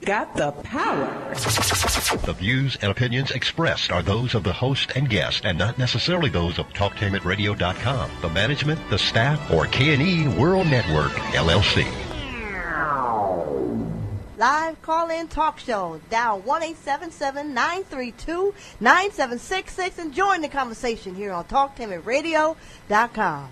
Got the power. The views and opinions expressed are those of the host and guest and not necessarily those of TalkTameItRadio.com, the management, the staff, or 2hNeely World Network, LLC. Live call-in talk show. Dial 1-877-932-9766 and join the conversation here on TalkTameItRadio.com.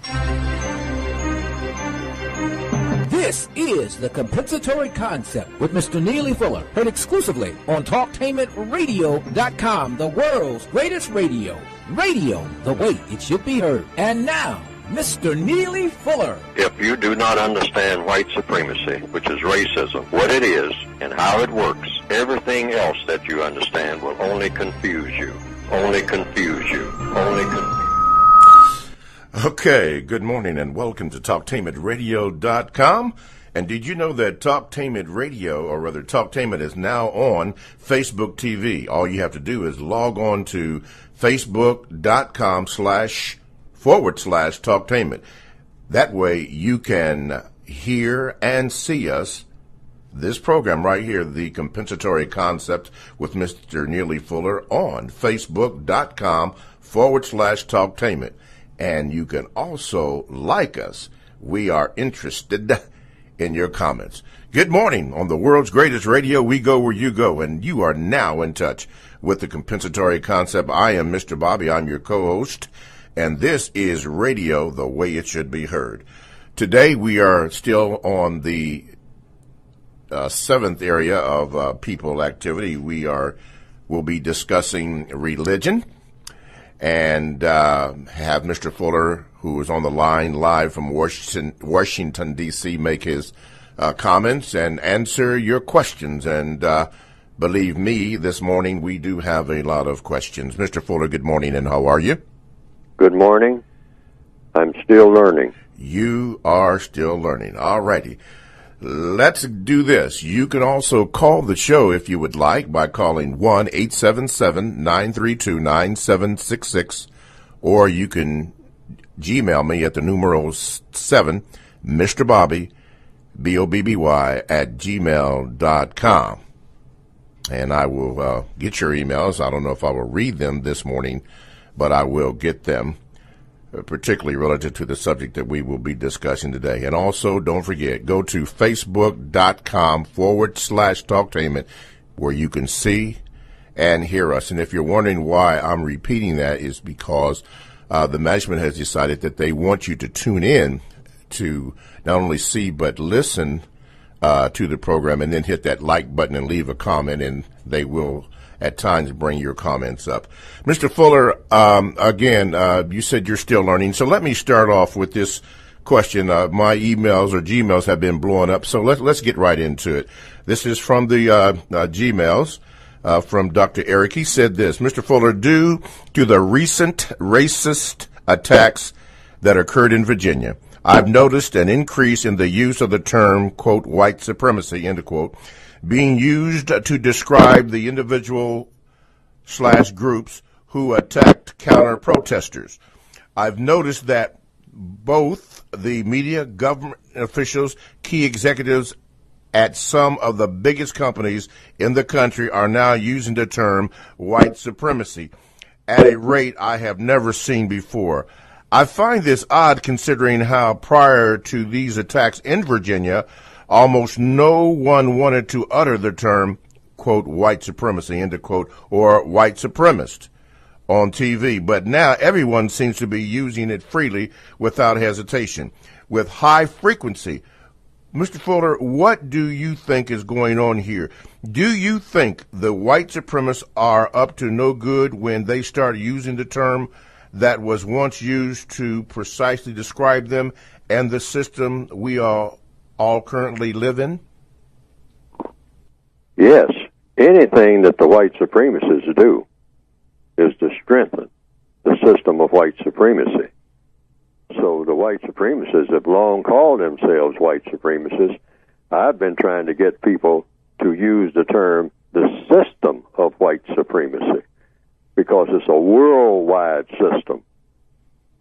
This is The Compensatory Concept with Mr. Neely Fuller, heard exclusively on TalkTameItRadio.com, the world's greatest radio. Radio the way it should be heard. And now, Mr. Neely Fuller. If you do not understand white supremacy, which is racism, what it is and how it works, everything else that you understand will only confuse you. Only confuse you. Only confuse you. Okay, good morning and welcome to TalkTameItRadio.com. And did you know that Talk Tame It Radio, or rather Talk Tame It, is now on Facebook TV? All you have to do is log on to Facebook.com//Talk Tame It. That way you can hear and see us, this program right here, The Compensatory Concept with Mr. Neely Fuller, on Facebook.com//Talk Tame It. And you can also like us. We are interested in your comments. Good morning. On the world's greatest radio, we go where you go, and you are now in touch with the Compensatory Concept. I am Mr. Bobby. I'm your co-host, and this is radio the way it should be heard. Today, we are still on the seventh area of people activity. We'll be discussing religion. And have Mr. Fuller, who is on the line live from Washington, D.C., make his comments and answer your questions. And believe me, this morning we do have a lot of questions. Mr. Fuller, good morning, and how are you? Good morning. I'm still learning. You are still learning. All righty. Let's do this. You can also call the show if you would like by calling 1-877-932-9766, or you can Gmail me at the numeral 7, Mr. Bobby, BOBBY, at gmail.com. And I will get your emails. I don't know if I will read them this morning, but I will get them, particularly relative to the subject that we will be discussing today. And also, don't forget, go to Facebook.com/Talk Tame It, where you can see and hear us. And if you're wondering why I'm repeating that, is because the management has decided that they want you to tune in to not only see but listen to the program, and then hit that like button and leave a comment, and they will at times bring your comments up. Mr. Fuller, again, you said you're still learning, so let me start off with this question. My emails or Gmails have been blowing up, so let's get right into it. This is from the Gmails from Dr. Eric. He said this: Mr. Fuller, due to the recent racist attacks that occurred in Virginia, I've noticed an increase in the use of the term, quote, white supremacy, end quote, being used to describe the individual/groups who attacked counter-protesters. I've noticed that both the media, government officials, key executives at some of the biggest companies in the country are now using the term white supremacy at a rate I have never seen before. I find this odd considering how prior to these attacks in Virginia, almost no one wanted to utter the term, quote, white supremacy, end quote, or white supremacist on TV. But now everyone seems to be using it freely without hesitation, with high frequency. Mr. Fuller, what do you think is going on here? Do you think the white supremacists are up to no good when they start using the term that was once used to precisely describe them and the system we all currently live in? Yes. Anything that the white supremacists do is to strengthen the system of white supremacy. So the white supremacists have long called themselves white supremacists. I've been trying to get people to use the term the system of white supremacy, because it's a worldwide system.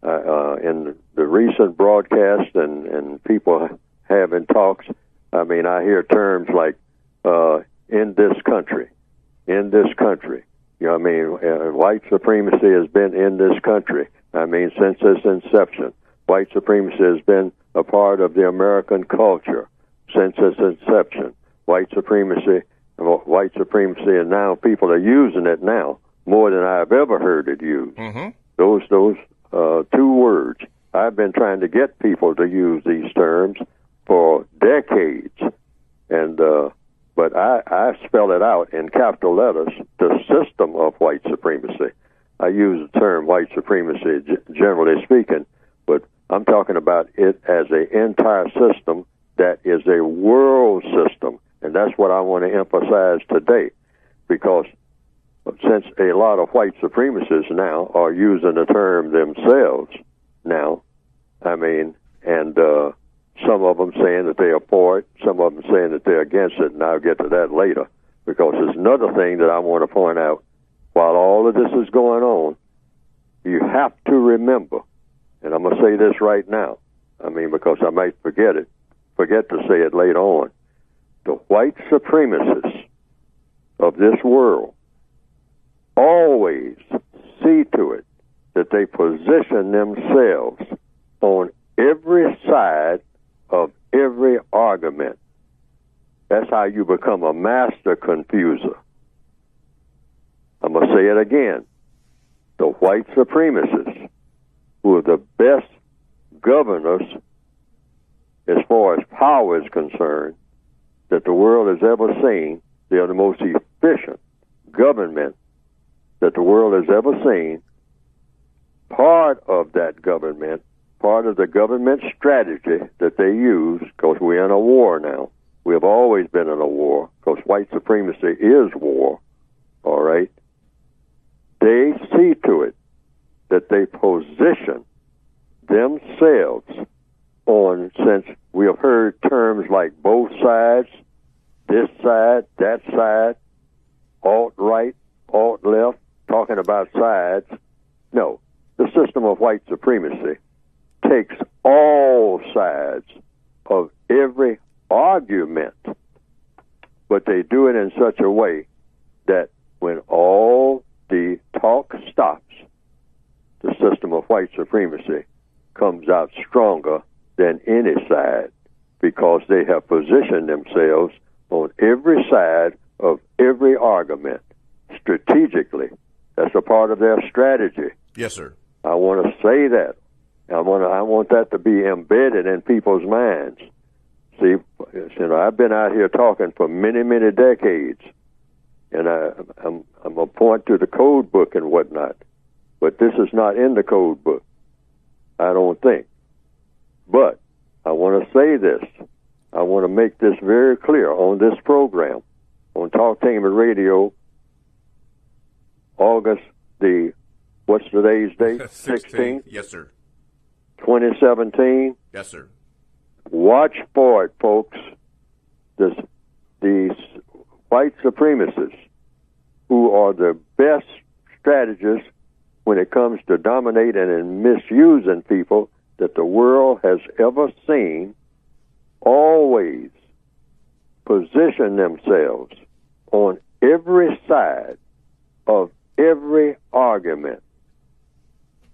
In the recent broadcast and people having talks, I mean, I hear terms like in this country. In this country. You know what I mean? White supremacy has been in this country. I mean, since its inception. White supremacy has been a part of the American culture since its inception. White supremacy, and now people are using it now more than I've ever heard it used. Mm-hmm. Those two words. I've been trying to get people to use these terms for decades, and but I spell it out in capital letters, the system of white supremacy. I use the term white supremacy generally speaking, but I'm talking about it as an entire system that is a world system, and that's what I want to emphasize today, because since a lot of white supremacists now are using the term themselves now, I mean, and some of them saying that they are for it, some of them saying that they're against it, and I'll get to that later, because there's another thing that I want to point out. While all of this is going on, you have to remember, and I'm going to say this right now, I mean, because I might forget to say it later on, the white supremacists of this world always see to it that they position themselves on every side of every argument. That's how you become a master confuser. I'm going to say it again. The white supremacists, who are the best governors as far as power is concerned that the world has ever seen, they are the most efficient government that the world has ever seen. Part of that government, part of the government strategy that they use, because we're in a war now. We have always been in a war, because white supremacy is war, all right? They see to it that they position themselves on, since we have heard terms like both sides, this side, that side, alt-right, alt-left, talking about sides. No, the system of white supremacy takes all sides of every argument, but they do it in such a way that when all the talk stops, the system of white supremacy comes out stronger than any side, because they have positioned themselves on every side of every argument strategically. That's a part of their strategy. Yes, sir. I want to say that. I want that to be embedded in people's minds. See, you know, I've been out here talking for many, many decades, and I'm going to point to the code book and whatnot, but this is not in the code book, I don't think. But I want to say this. I want to make this very clear on this program, on Talktainment Radio, August what's today's date? 16th? Yes, sir. 2017. Yes, sir. Watch for it, folks. These white supremacists, who are the best strategists when it comes to dominating and misusing people that the world has ever seen, always position themselves on every side of every argument.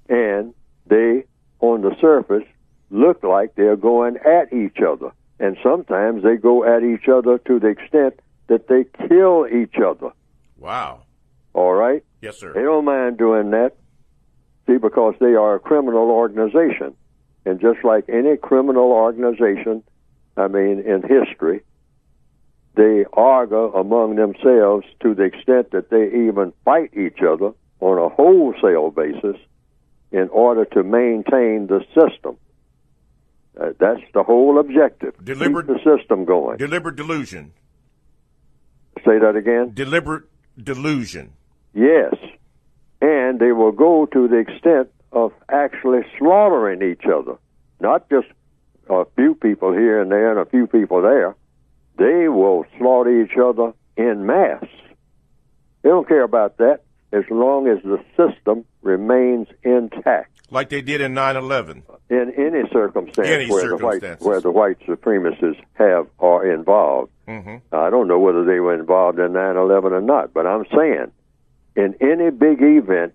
And they, on the surface, look like they're going at each other. And sometimes they go at each other to the extent that they kill each other. Wow. All right? Yes, sir. They don't mind doing that, see, because they are a criminal organization. And just like any criminal organization, I mean, in history, they argue among themselves to the extent that they even fight each other on a wholesale basis in order to maintain the system. That's the whole objective. Keep the system going. Deliberate delusion. Say that again? Deliberate delusion. Yes. And they will go to the extent of actually slaughtering each other. Not just a few people here and there and a few people there. They will slaughter each other en masse. They don't care about that as long as the system remains intact. Like they did in 9/11. In any circumstance, circumstances. where the white supremacists are involved. Mm-hmm. I don't know whether they were involved in 9/11 or not, but I'm saying in any big event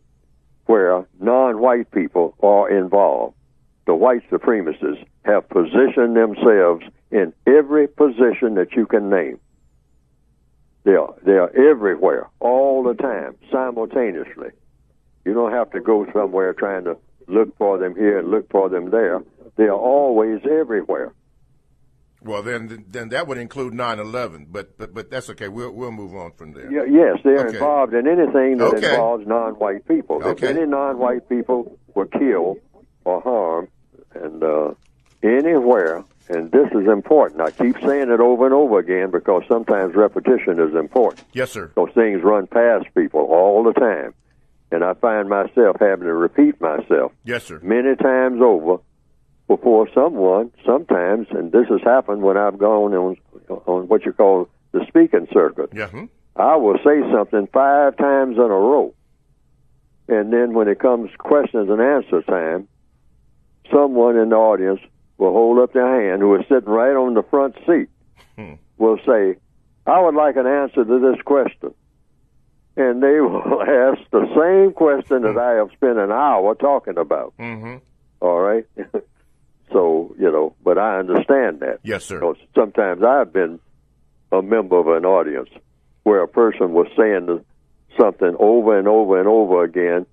where non-white people are involved, the white supremacists have positioned themselves in every position that you can name. They are everywhere, all the time, simultaneously. You don't have to go somewhere trying to look for them here and look for them there. They are always everywhere. Well, then that would include 9/11, but that's okay. We'll move on from there. Yes, they are Okay. involved in anything that Okay. involves non-white people. Okay. If any non-white people were killed or harmed, and anywhere, and this is important. I keep saying it over and over again because sometimes repetition is important. Yes, sir. Those things run past people all the time. And I find myself having to repeat myself Yes, sir. many times over before someone, sometimes, and this has happened when I've gone on what you call the speaking circuit. Yeah. I will say something 5 times in a row. And then when it comes questions and answer time, someone in the audience will hold up their hand who is sitting right on the front seat, will say, I would like an answer to this question. And they will ask the same question that I have spent an hour talking about. Mm-hmm. All right? So, but I understand that. Yes, sir. Because sometimes I've been a member of an audience where a person was saying something over and over and over again,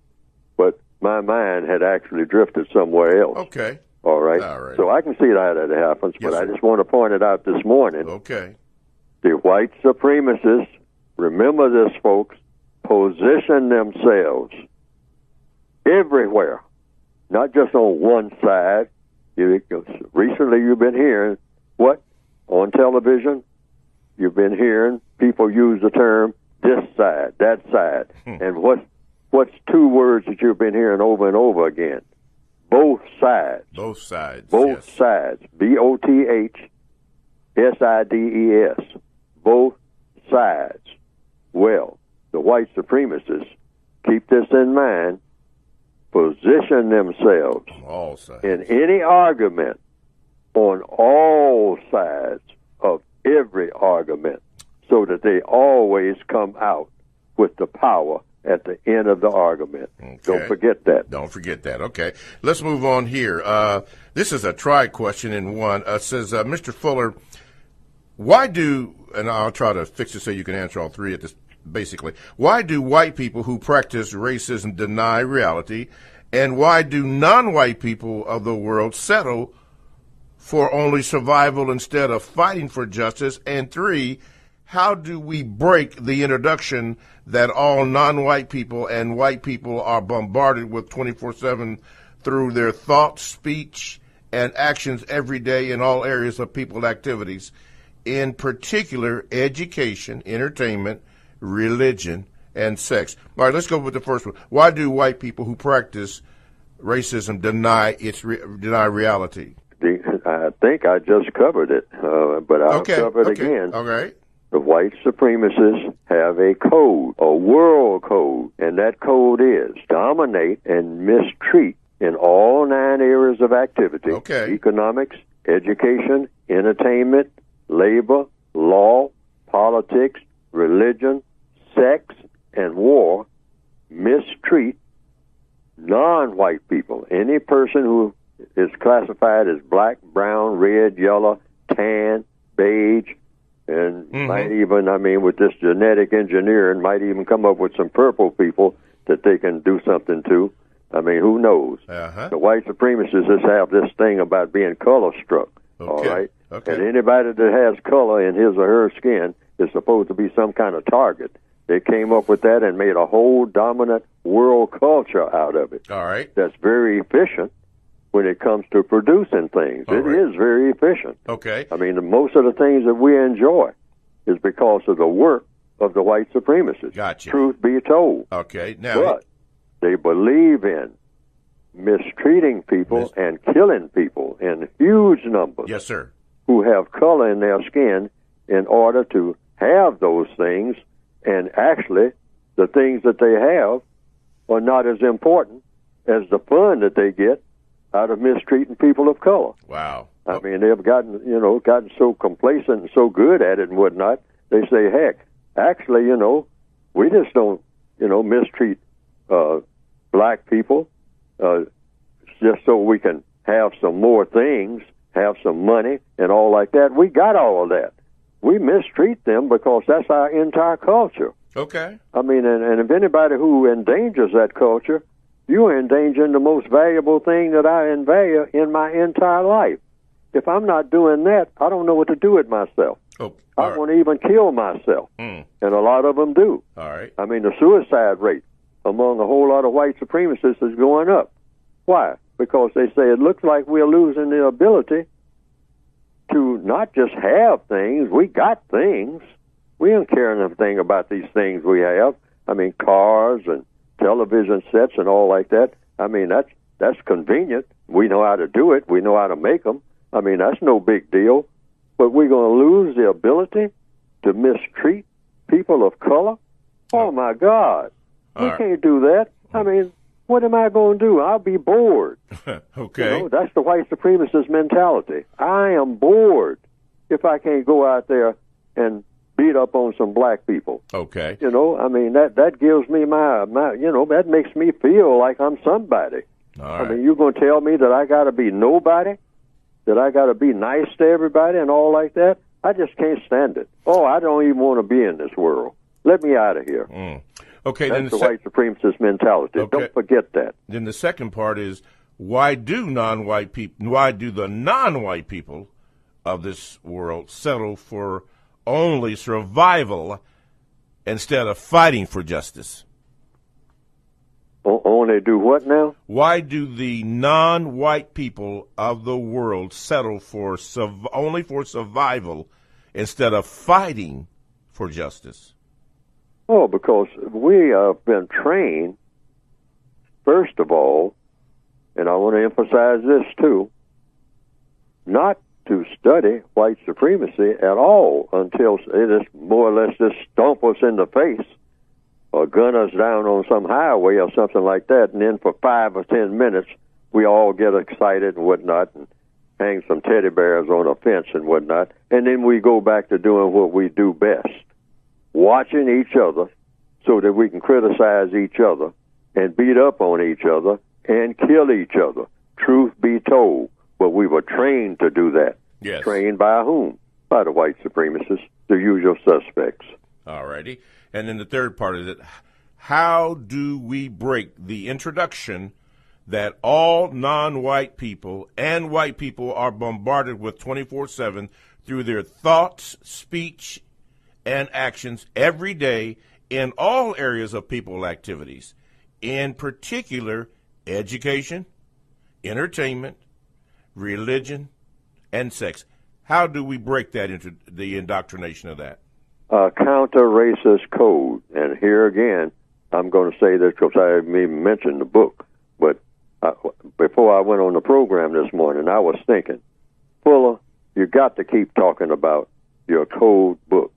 but my mind had actually drifted somewhere else. Okay. All right? All right. So I can see that it happens, Yes, but I sir. just want to point it out this morning. Okay. The white supremacists, remember this, folks, position themselves everywhere, not just on one side. Recently you've been hearing what? On television, you've been hearing people use the term this side, that side. And what's 2 words that you've been hearing over and over again? Both sides. Both sides. Both yes. sides. BOTHSIDES. Both sides. Well, the white supremacists, keep this in mind, position themselves All sides. in any argument on all sides of every argument so that they always come out with the power at the end of the argument. Okay. Don't forget that. Don't forget that. Okay. Let's move on here. This is a try question in one. It says, Mr. Fuller, why do, and I'll try to fix it so you can answer all 3 at this, basically, why do white people who practice racism deny reality, and why do non-white people of the world settle for only survival instead of fighting for justice? And 3, how do we break the introduction that all non-white people and white people are bombarded with 24/7 through their thoughts, speech, and actions every day in all areas of people's activities, in particular education, entertainment, religion, and sex? All right, let's go with the first one. Why do white people who practice racism deny reality? I think I just covered it, but I'll cover it again. All right. The white supremacists have a code, a world code, and that code is dominate and mistreat in all 9 areas of activity. Okay. Economics, education, entertainment, labor, law, politics, religion, sex, and war. Mistreat non-white people. Any person who is classified as black, brown, red, yellow, tan, beige, and might even, with this genetic engineering, might even come up with some purple people that they can do something to. Who knows? Uh-huh. The white supremacists just have this thing about being color struck. All right? Okay. And anybody that has color in his or her skin is supposed to be some kind of target. They came up with that and made a whole dominant world culture out of it. All right. That's very efficient when it comes to producing things. It is very efficient. Okay. Most of the things that we enjoy is because of the work of the white supremacists. Gotcha. Truth be told. Okay. Now, But they believe in mistreating people and killing people in huge numbers. yes, sir. Who have color in their skin in order to have those things, and actually the things that they have are not as important as the fun that they get out of mistreating people of color. Wow. I mean, they've gotten so complacent and so good at it and whatnot. They say, heck, actually, we just don't, mistreat black people just so we can have some more things, have some money and all like that. We got all of that. We mistreat them because that's our entire culture. Okay. I mean, and if anybody who endangers that culture, you're endangering the most valuable thing that I value in my entire life. If I'm not doing that, I don't know what to do with myself. Oh, I want to even kill myself, and a lot of them do. All right. I mean, the suicide rate among a whole lot of white supremacists is going up. Why? Because they say it looks like we're losing the ability to not just have things. We got things. We don't care anything about these things we have. I mean, cars and television sets and all like that. I mean, that's convenient. We know how to do it. We know how to make them. I mean, that's no big deal. But we're going to lose the ability to mistreat people of color? Oh, my God. We can't do that. I mean, what am I going to do? I'll be bored. Okay. That's the white supremacist mentality. I am bored if I can't go out there and beat up on some black people. Okay. I mean, that gives me my that makes me feel like I'm somebody. All right. I mean, you're going to tell me that I got to be nobody? That I got to be nice to everybody and all like that? I just can't stand it. Oh, I don't even want to be in this world. Let me out of here. Okay, that's then the white supremacist mentality. Okay. Don't forget that. Then the second part is, why do the non-white people of this world settle for only survival instead of fighting for justice? Only do what now? Why do the non-white people of the world settle for only for survival instead of fighting for justice? Oh, because we have been trained, first of all, and I want to emphasize this too, not to study white supremacy at all until it is more or less just stomp us in the face or gun us down on some highway or something like that, and then for 5 or 10 minutes we all get excited and whatnot and hang some teddy bears on a fence and whatnot, and then we go back to doing what we do best, watching each other so that we can criticize each other and beat up on each other and kill each other. Truth be told, but we were trained to do that. Yes. Trained by whom? By the white supremacists, the usual suspects. All righty. And then the third part is it, how do we break the introduction that all non-white people and white people are bombarded with 24/7 through their thoughts, speech, and actions every day in all areas of people activities, in particular education, entertainment, religion, and sex? How do we break that into the indoctrination of that? Counter-racist code. And here again, I'm going to say this because I haven't even mentioned the book. But before I went on the program this morning, I was thinking, Fuller, you got to keep talking about your code book.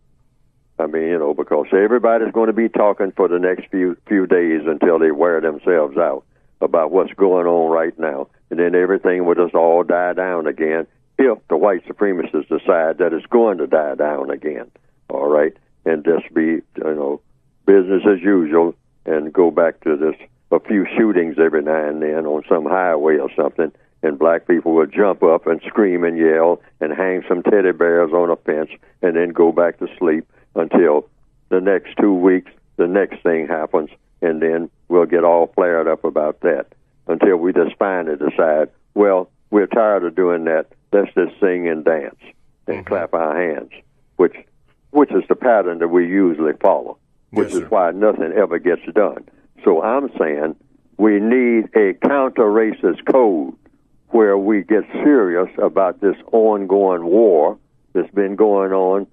I mean, because everybody's going to be talking for the next few days until they wear themselves out about what's going on right now. And then everything will just all die down again if the white supremacists decide that it's going to die down again. All right, and just be, business as usual, and go back to this, a few shootings every now and then on some highway or something, and black people will jump up and scream and yell and hang some teddy bears on a fence and then go back to sleep until the next 2 weeks, the next thing happens, and then we'll get all flared up about that until we just finally decide, well, we're tired of doing that, let's just sing and dance and clap our hands, which is the pattern that we usually follow, which is why nothing ever gets done. So I'm saying we need a counter-racist code where we get serious about this ongoing war that's been going on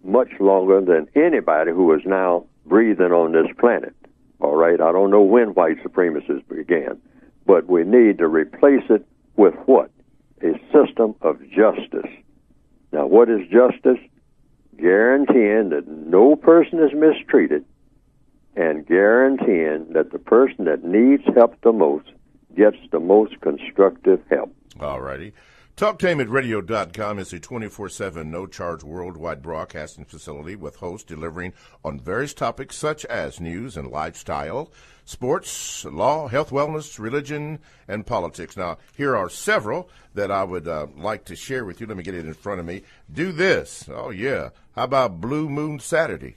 much longer than anybody who is now breathing on this planet. All right, I don't know when white supremacists began, but we need to replace it with what? A system of justice. Now, what is justice? Guaranteeing that no person is mistreated and guaranteeing that the person that needs help the most gets the most constructive help. All righty. TalkTameRadio.com is a 24/7 no-charge worldwide broadcasting facility with hosts delivering on various topics such as news and lifestyle, sports, law, health, wellness, religion, and politics. Now, here are several that I would like to share with you. Let me get it in front of me. Do this. Oh, yeah. How about Blue Moon Saturday?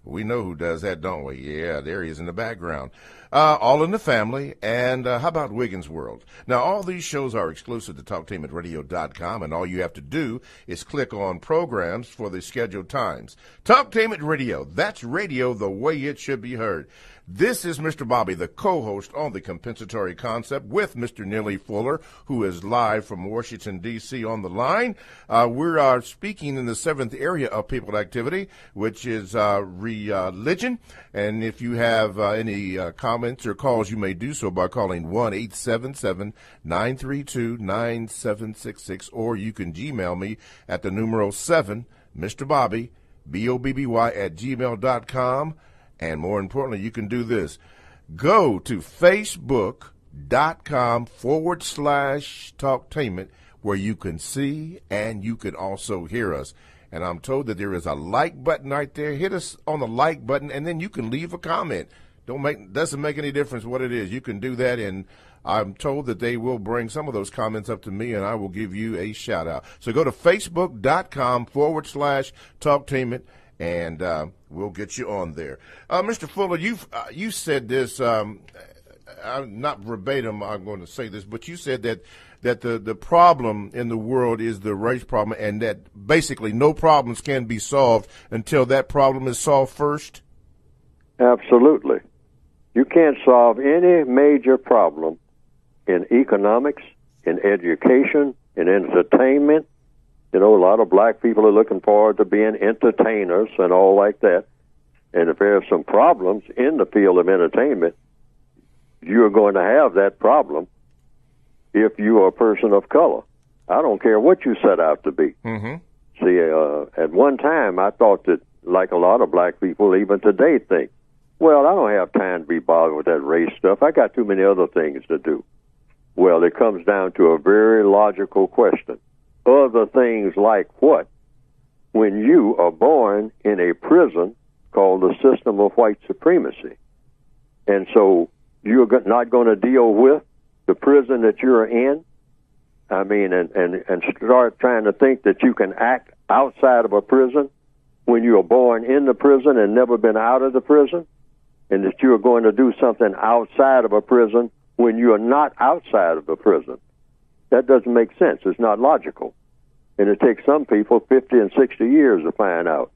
We know who does that, don't we? Yeah, there he is in the background. All in the Family, and how about Wiggins World? Now, all these shows are exclusive to TalkTameRadio.com, and all you have to do is click on programs for the scheduled times. Talktainment Radio, that's radio the way it should be heard. This is Mr. Bobby, the co-host on the Compensatory Concept with Mr. Neely Fuller, who is live from Washington, D.C. on the line. We are speaking in the seventh area of people activity, which is religion. And if you have any comments or calls, you may do so by calling 1-877-932-9766, or you can Gmail me at the numeral 7, Mr. Bobby, BOBBY at gmail.com. And more importantly, you can do this. Go to facebook.com/talktainment, where you can see and you can also hear us. And I'm told that there is a like button right there. Hit us on the like button, and then you can leave a comment. Doesn't make any difference what it is. You can do that, and I'm told that they will bring some of those comments up to me, and I will give you a shout out. So go to facebook.com/talktainment. And we'll get you on there. Mr. Fuller, you said this, not verbatim, I'm going to say this, but you said that the problem in the world is the race problem, and that basically no problems can be solved until that problem is solved first? Absolutely. You can't solve any major problem in economics, in education, in entertainment. You know, a lot of black people are looking forward to being entertainers and all like that. And if there are some problems in the field of entertainment, you're going to have that problem if you are a person of color. I don't care what you set out to be. Mm-hmm. See, at one time, I thought that, like a lot of black people, even today, think, well, I don't have time to be bothered with that race stuff. I got too many other things to do. Well, it comes down to a very logical question. Other things like what? When you are born in a prison called the system of white supremacy. And so you're not going to deal with the prison that you're in? I mean, and start trying to think that you can act outside of a prison when you are born in the prison and never been out of the prison? And that you are going to do something outside of a prison when you are not outside of the prison? That doesn't make sense. It's not logical. And it takes some people 50 and 60 years to find out.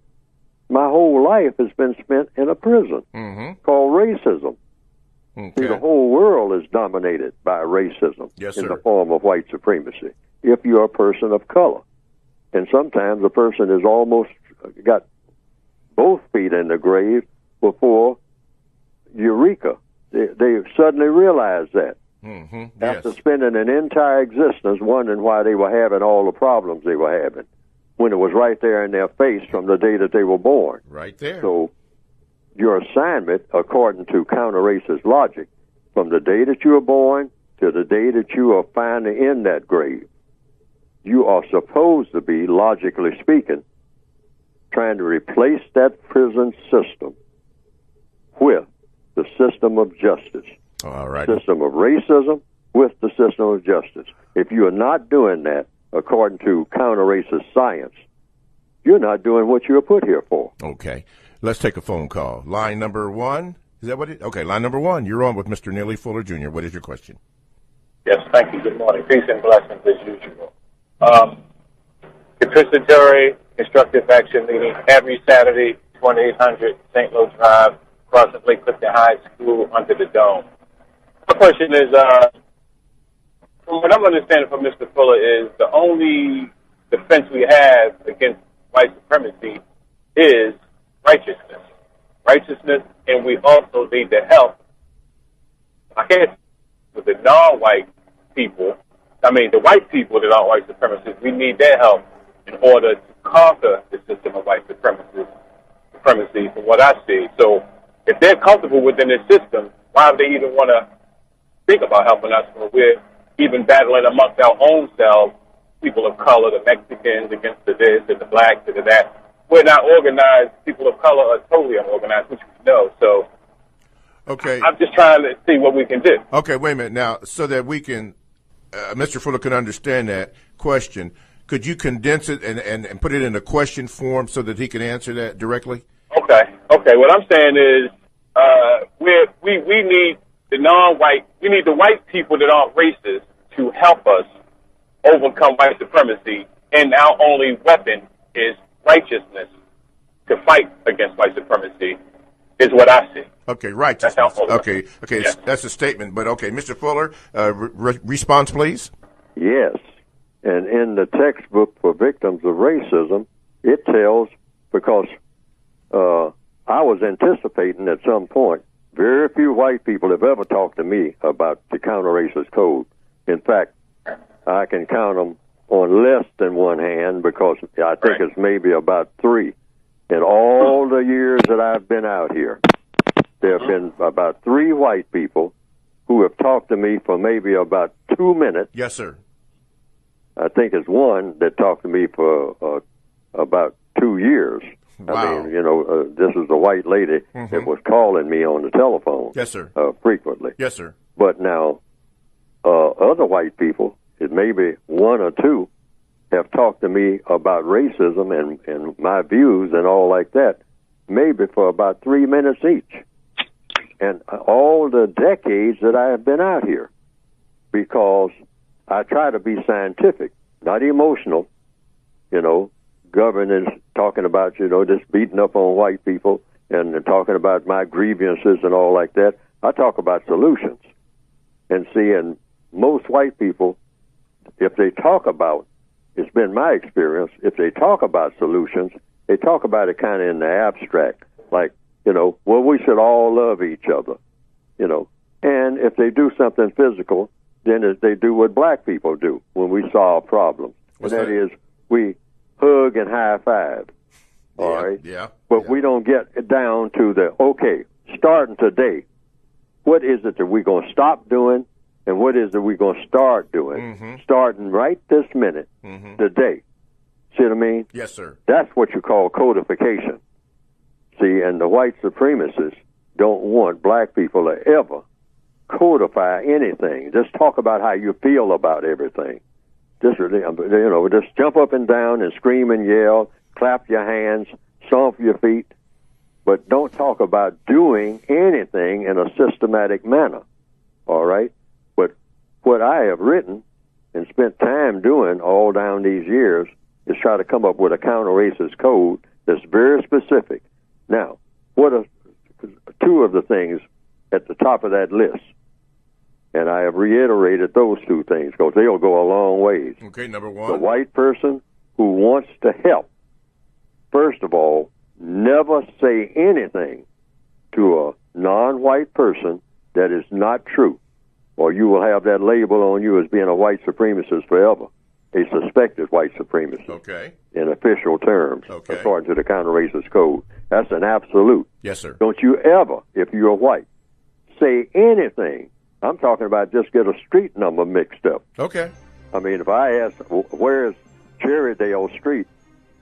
My whole life has been spent in a prison called racism. Okay. See, the whole world is dominated by racism in the form of white supremacy, if you're a person of color. And sometimes a person has almost got both feet in the grave before Eureka. They suddenly realize that. Mm-hmm. After spending an entire existence wondering why they were having all the problems they were having, when it was right there in their face from the day that they were born. Right there. So your assignment, according to counter-racist logic, from the day that you were born to the day that you are finally in that grave, you are supposed to be, logically speaking, trying to replace that prison system with the system of justice. All right. System of racism with the system of justice. If you are not doing that, according to counter-racist science, you're not doing what you were put here for. Okay. Let's take a phone call. Line number 1. Is that what it? Okay, line number 1. You're on with Mr. Neely Fuller Jr. What is your question? Yes, thank you. Good morning. Peace and blessings as usual. Compensatory Constructive Action Meeting every Saturday, 2800 St. Louis Drive, across from Lake Clifton High School under the dome. My question is, from what I'm understanding from Mr. Fuller, is the only defense we have against white supremacy is righteousness. Righteousness, and we also need the help. I can't with the non-white people. I mean, the white people that are white supremacists, we need their help in order to conquer the system of white supremacy, from what I see. So if if they're comfortable within this system, why would they even want to think about helping us when we're even battling amongst our own selves, people of color, the Mexicans against the this and the blacks and the that. We're not organized. People of color are totally unorganized, which we know. So okay, I'm just trying to see what we can do. Okay, wait a minute now, so that we can, Mr. Fuller can understand that question. Could you condense it and put it in a question form so that he can answer that directly? Okay. What I'm saying is, we need the non-white, we need the white people that aren't racist to help us overcome white supremacy, and our only weapon is righteousness to fight against white supremacy, is what I see. Okay, righteousness. Okay, yeah. That's a statement, but okay, Mr. Fuller, response, please. Yes, and in the textbook for victims of racism, it tells, because I was anticipating at some point, very few white people have ever talked to me about the counter-racist code. In fact, I can count them on less than one hand, because I think it's maybe about 3. In all the years that I've been out here, there have been about 3 white people who have talked to me for maybe about 2 minutes. Yes, sir. I think it's one that talked to me for about 2 years. Wow. I mean, this is a white lady that was calling me on the telephone. Yes, sir. Frequently. Yes, sir. But now, other white people, it may be 1 or 2, have talked to me about racism and my views and all like that, maybe for about 3 minutes each. And all the decades that I have been out here, because I try to be scientific, not emotional, governance talking about, just beating up on white people and talking about my grievances and all like that. I talk about solutions. And see, and most white people, if they talk about, it's been my experience, if they talk about solutions, they talk about it kind of in the abstract, like, well, we should all love each other, And if they do something physical, then they do what black people do when we solve problems. What's and that that? is, we hug and high five. All right? Yeah. But we don't get down to starting today, what is it that we're going to stop doing, and what is it we're going to start doing, starting right this minute, today. See what I mean? Yes, sir. That's what you call codification. See, and the white supremacists don't want black people to ever codify anything. Just talk about how you feel about everything. Just jump up and down and scream and yell, clap your hands, stomp your feet, but don't talk about doing anything in a systematic manner. All right? But what I have written and spent time doing all down these years is try to come up with a counter-racist code that's very specific. Now, what are 2 of the things at the top of that list? And I have reiterated those 2 things because they'll go a long ways. Okay, number 1. The white person who wants to help, first of all, never say anything to a non-white person that is not true, or you will have that label on you as being a white supremacist forever, a suspected white supremacist. Okay. In official terms, okay, according to the counter-racist code. That's an absolute. Yes, sir. Don't you ever, if you're white, say anything. I'm talking about just get a street number mixed up. Okay. I mean, if I ask, where's Cherrydale Street,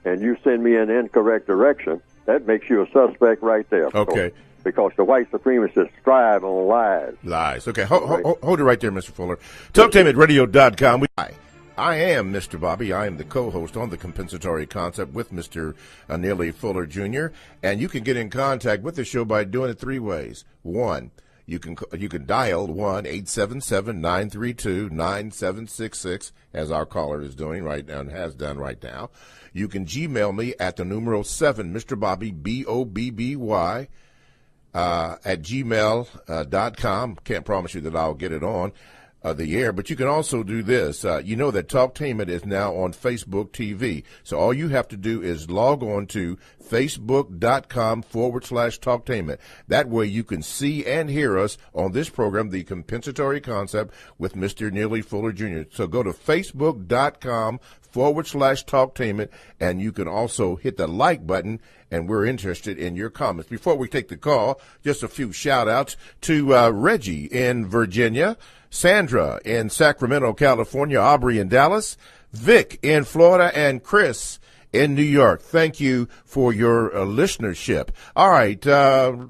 and you send me in incorrect direction, that makes you a suspect right there. Okay. Because the white supremacists strive on lies. Lies. Okay. Hold it right there, Mr. Fuller. TalkTameRadio.com. I am Mr. Bobby. I am the co-host on the Compensatory Concept with Mr. 2hNeely Fuller Jr. And you can get in contact with the show by doing it 3 ways. 1, you can dial 1-877-932-9766, as our caller is doing right now and has done right now. You can Gmail me at the numeral 7, Mr. Bobby, BOBBY, at gmail.com. Can't promise you that I'll get it on the air, but you can also do this. You know that Talktainment is now on Facebook TV. So all you have to do is log on to facebook.com/Talktainment. That way you can see and hear us on this program, The Compensatory Concept with Mr. 2hNeely Fuller Jr. So go to facebook.com /Talktainment, and you can also hit the like button, and we're interested in your comments. Before we take the call, just a few shout-outs to Reggie in Virginia, Sandra in Sacramento, California, Aubrey in Dallas, Vic in Florida, and Chris in New York. Thank you for your listenership. All right,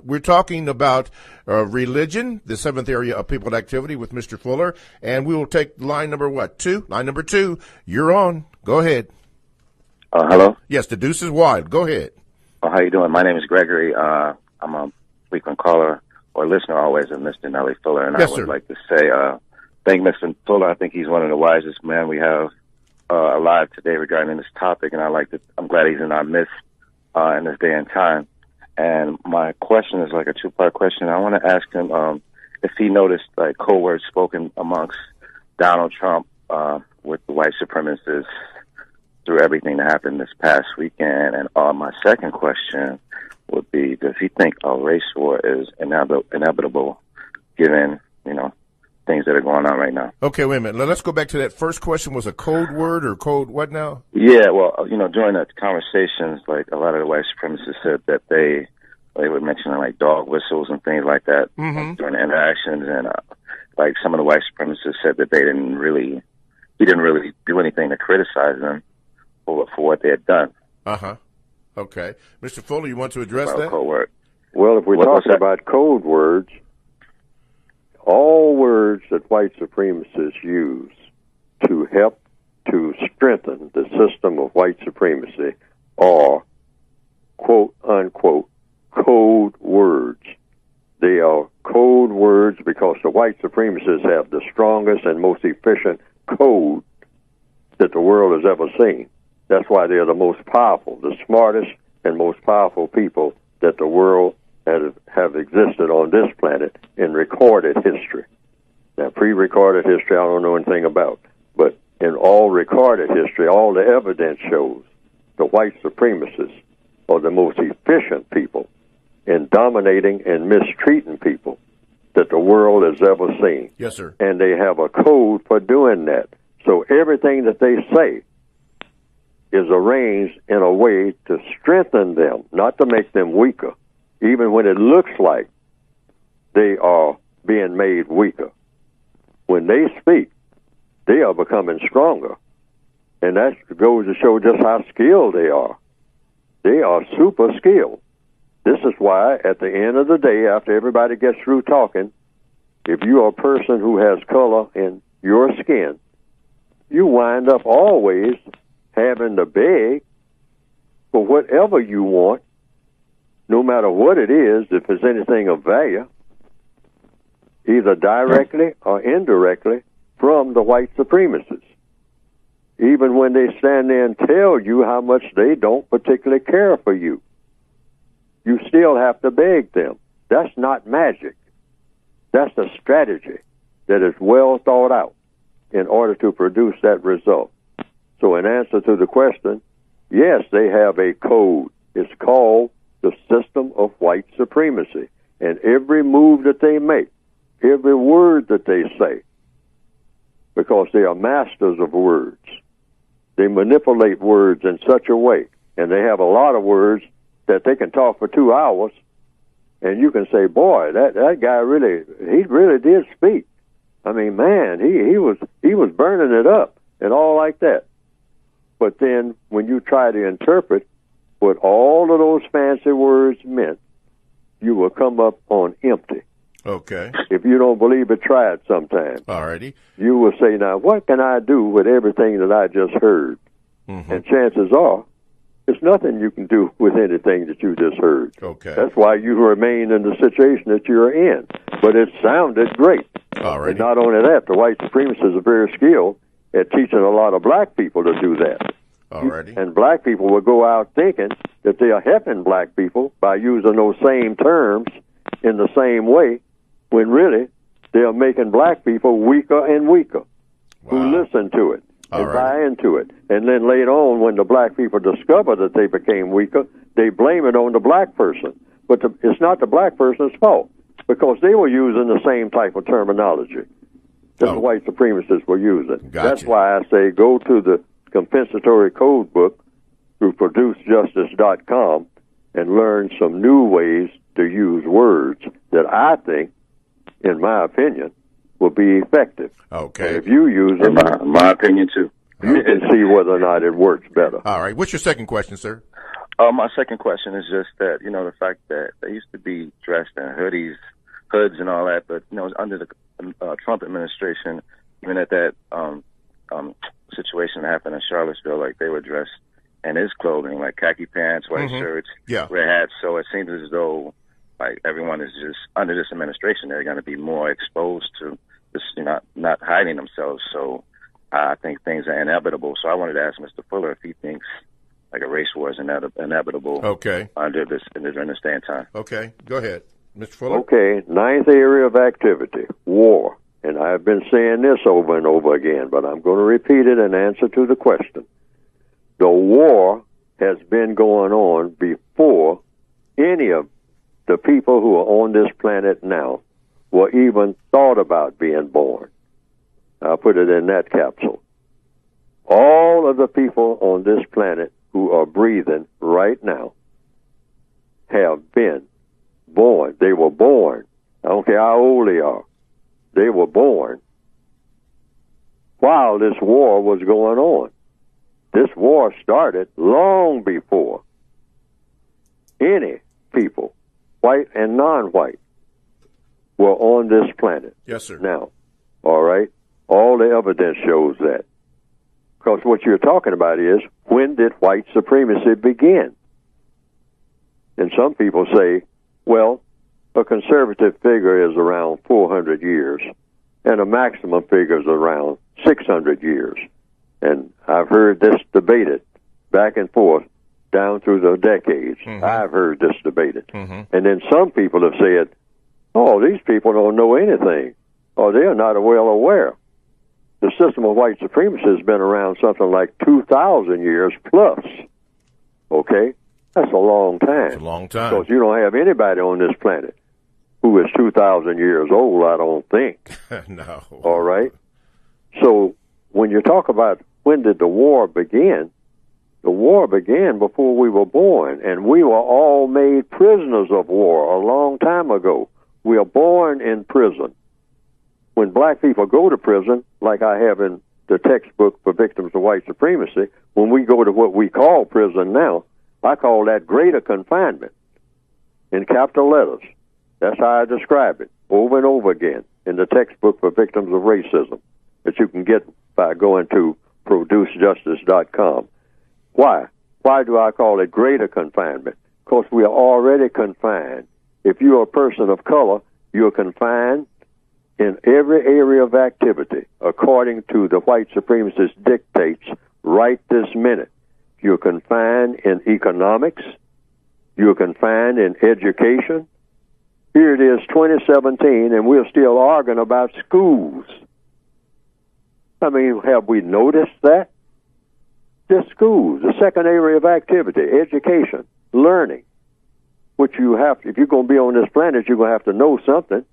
we're talking about religion, the seventh area of people activity with Mr. Fuller, and we will take line number two? Line number 2, you're on. Go ahead. Hello? Yes, the deuce is wide. Go ahead. How you doing? My name is Gregory. I'm a frequent caller or listener always of Mr. Nelly Fuller, and yes, I would sir. like to say thank Mr. Fuller. I think he's one of the wisest men we have alive today regarding this topic, and I'm glad he's in our midst in this day and time. And my question is like a two-part question. I want to ask him if he noticed like code words spoken amongst Donald Trump with the white supremacists through everything that happened this past weekend. And my second question would be, does he think a race war is inevitable given, things that are going on right now? Okay, wait a minute. Let's go back to that first question. Was a code word or code what now? Yeah, well, during the conversations, like a lot of the white supremacists said that they were mentioning like dog whistles and things like that during the interactions, and like some of the white supremacists said that he didn't really do anything to criticize them for what they had done. Okay, Mr. Fuller, you want to address that? Code word. Well, if we're talking about code words, all words that white supremacists use to help to strengthen the system of white supremacy are quote unquote code words. They are code words because the white supremacists have the strongest and most efficient code that the world has ever seen. That's why they're the most powerful, the smartest and most powerful people that the world have existed on this planet in recorded history. Now, pre-recorded history, I don't know anything about, but in all recorded history, all the evidence shows the white supremacists are the most efficient people in dominating and mistreating people that the world has ever seen. Yes, sir. And they have a code for doing that. So everything that they say is arranged in a way to strengthen them, not to make them weaker, even when it looks like they are being made weaker. When they speak, they are becoming stronger. And that goes to show just how skilled they are. They are super skilled. This is why, at the end of the day, after everybody gets through talking, if you are a person who has color in your skin, you wind up always having to beg for whatever you want, no matter what it is, if it's anything of value, either directly or indirectly from the white supremacists. Even when they stand there and tell you how much they don't particularly care for you, you still have to beg them. That's not magic. That's a strategy that is well thought out in order to produce that result. So in answer to the question, yes, they have a code. It's called the system of white supremacy. And every move that they make, every word that they say, because they are masters of words, they manipulate words in such a way, and they have a lot of words that they can talk for 2 hours, and you can say, boy, that guy he really did speak. I mean, man, he was burning it up and all like that. But then when you try to interpret what all of those fancy words meant, you will come up on empty. Okay. If you don't believe it, try it sometime. All righty. You will say, now, what can I do with everything that I just heard? Mm-hmm. And chances are, there's nothing you can do with anything that you just heard. Okay. That's why you remain in the situation that you're in. But it sounded great. All right. And not only that, the white supremacists are very skilled at teaching a lot of black people to do that. Alrighty. And black people will go out thinking that they are helping black people by using those same terms in the same way, when really they are making black people weaker and weaker who listen to it and buy into it. And then later on, when the black people discover that they became weaker, they blame it on the black person. But it's not the black person's fault, because they were using the same type of terminology that the white supremacists were using. Gotcha. That's why I say go to the compensatory code book through producejustice.com and learn some new ways to use words that I think, in my opinion, will be effective. Okay. And if you use them, In my opinion, too. you can see whether or not it works better. All right. What's your second question, sir? My second question is just that, the fact that they used to be dressed in hoods and all that, but, under the Trump administration, even at that situation that happened in Charlottesville, like they were dressed in his clothing, like khaki pants, white shirts, red hats. So it seems as though, like, everyone is just, under this administration, they're going to be more exposed to this, not hiding themselves. So I think things are inevitable. So I wanted to ask Mr. Fuller if he thinks like a race war is inevitable. Okay. During this day and time. Okay. Go ahead, Mr. Fuller. Okay, ninth area of activity, war. And I've been saying this over and over again, but I'm going to repeat it in answer to the question. The war has been going on before any of the people who are on this planet now were even thought about being born. I'll put it in that capsule. All of the people on this planet who are breathing right now have been born. They were born. I don't care how old they are. They were born while this war was going on. This war started long before any people, white and non-white, were on this planet. Yes, sir. Now, all right? All the evidence shows that. Because what you're talking about is, when did white supremacy begin? And some people say, well, a conservative figure is around 400 years, and a maximum figure is around 600 years. And I've heard this debated back and forth down through the decades. I've heard this debated. And then some people have said, oh, these people don't know anything, or they're not well aware. The system of white supremacy has been around something like 2,000 years plus. Okay? That's a long time. It's a long time. Because you don't have anybody on this planet who is 2,000 years old, I don't think. No. All right? So when you talk about when did the war begin, the war began before we were born, and we were all made prisoners of war a long time ago. We are born in prison. When black people go to prison, like I have in the textbook for victims of white supremacy, when we go to what we call prison now, I call that greater confinement in capital letters. That's how I describe it over and over again in the textbook for victims of racism that you can get by going to producejustice.com. Why? Why do I call it greater confinement? Because we are already confined. If you're a person of color, you're confined in every area of activity according to the white supremacist dictates right this minute. You're confined in economics. You're confined in education. Here it is, 2017, and we're still arguing about schools. I mean, have we noticed that? Just schools, the second area of activity, education, learning, which you have, if you're going to be on this planet, you're going to have to know something.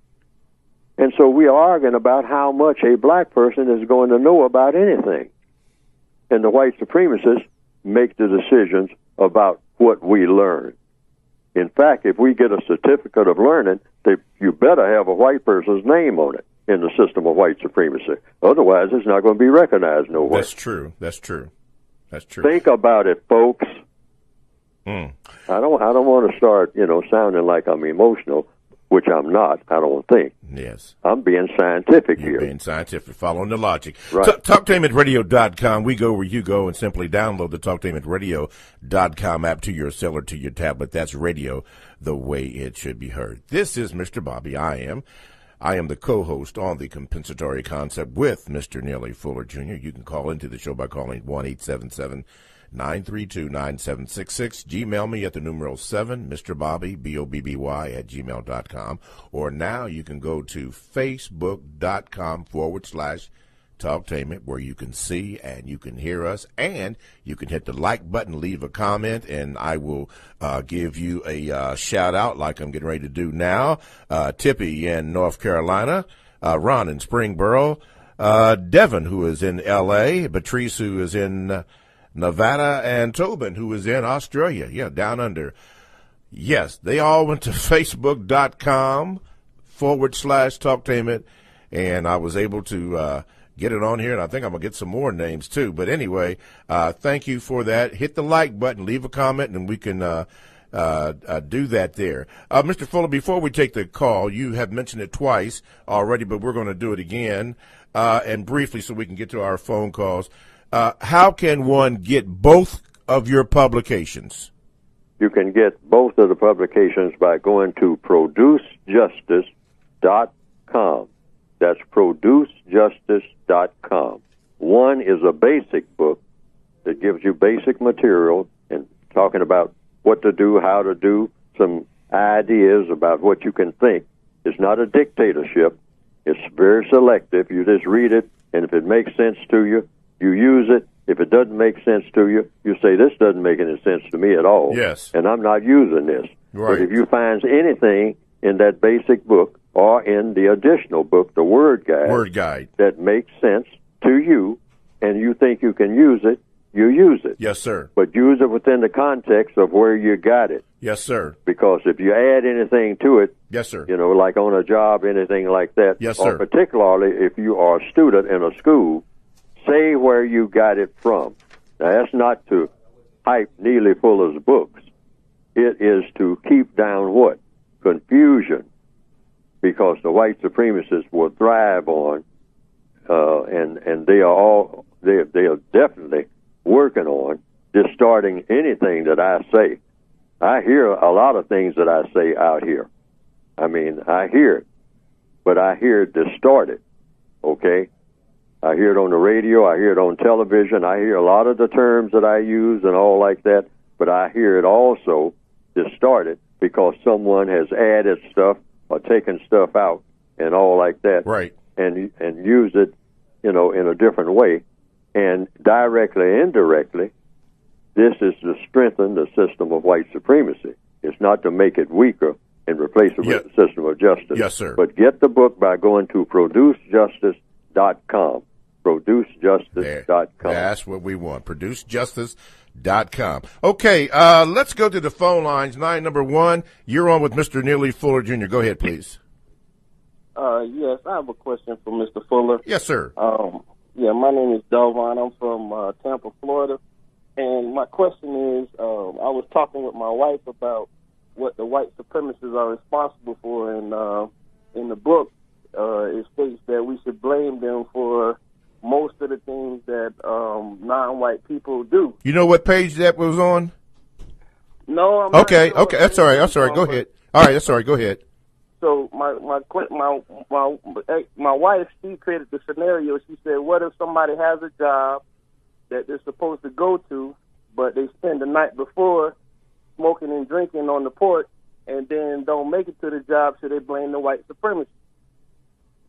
And so we are arguing about how much a black person is going to know about anything. And the white supremacists make the decisions about what we learn. In fact, if we get a certificate of learning, you better have a white person's name on it in the system of white supremacy. Otherwise, it's not going to be recognized nowhere. That's true. That's true. That's true. Think about it, folks. I don't want to start, sounding like I'm emotional, which I'm not, I don't think. Yes. I'm being scientific You're here. being scientific, following the logic. Right. TalkTameItRadio.com. We go where you go and simply download the TalkTameItRadio.com app to your cell or to your tablet. That's radio the way it should be heard. This is Mr. Bobby. I am the co-host on the compensatory concept with Mr. Neely Fuller Jr. You can call into the show by calling 1-877-932-9766. Gmail me at the numeral 7, Mr. Bobby, BOBBY at gmail.com. Or now you can go to Facebook.com/Talktainment, where you can see and you can hear us, and you can hit the like button, leave a comment, and I will give you a shout out like I'm getting ready to do now. Tippy in North Carolina, Ron in Springboro, Devin, who is in L.A., Patrice, who is in Nevada, and Tobin, who is in Australia. Yeah, down under. Yes, they all went to Facebook.com/Talktainment, and I was able to get it on here, and I think I'm going to get some more names too. But anyway, thank you for that. Hit the like button, leave a comment, and we can do that there. Mr. Fuller, before we take the call, you have mentioned it twice already, but we're going to do it again and briefly so we can get to our phone calls. How can one get both of your publications? You can get both of the publications by going to producejustice.com. That's producejustice.com. One is a basic book that gives you basic material and talking about what to do, how to do, some ideas about what you can think. It's not a dictatorship. It's very selective. You just read it, and if it makes sense to you, you use it. If it doesn't make sense to you, you say, this doesn't make any sense to me at all. Yes. And I'm not using this. Right. But if you find anything in that basic book or in the additional book, the Word Guide, that makes sense to you and you think you can use it, you use it. Yes, sir. But use it within the context of where you got it. Yes, sir. Because if you add anything to it, yes, sir, you know, like on a job, anything like that, yes, or sir, particularly if you are a student in a school, say where you got it from. Now, that's not to hype Neely Fuller's books. It is to keep down what? Confusion. Because the white supremacists will thrive on, and they are definitely working on distorting anything that I say. I hear a lot of things that I say out here. I mean, I hear it, but I hear it distorted, okay? I hear it on the radio, I hear it on television, I hear a lot of the terms that I use and all like that, but I hear it also distorted because someone has added stuff or taken stuff out and all like that, right? And used it, you know, in a different way. And directly, indirectly, this is to strengthen the system of white supremacy. It's not to make it weaker and replace it with the system of justice. Yes, sir. But get the book by going to producejustice.com. Producejustice.com. That's what we want. Producejustice.com. Okay, let's go to the phone lines. Line number 1, you're on with Mr. Neely Fuller Jr. Go ahead, please. Yes, I have a question for Mr. Fuller. Yes, sir. Yeah, my name is Delvon. I'm from Tampa, Florida. And my question is, I was talking with my wife about what the white supremacists are responsible for. And in the book, it states that we should blame them for most of the things that non-white people do. You know what page that was on? No, I'm okay, not sure. Okay, that's all right. I'm sorry. Go ahead. All right, that's all right. Go ahead. So my wife, she created the scenario. She said, what if somebody has a job that they're supposed to go to, but they spend the night before smoking and drinking on the porch and then don't make it to the job, so they blame the white supremacists.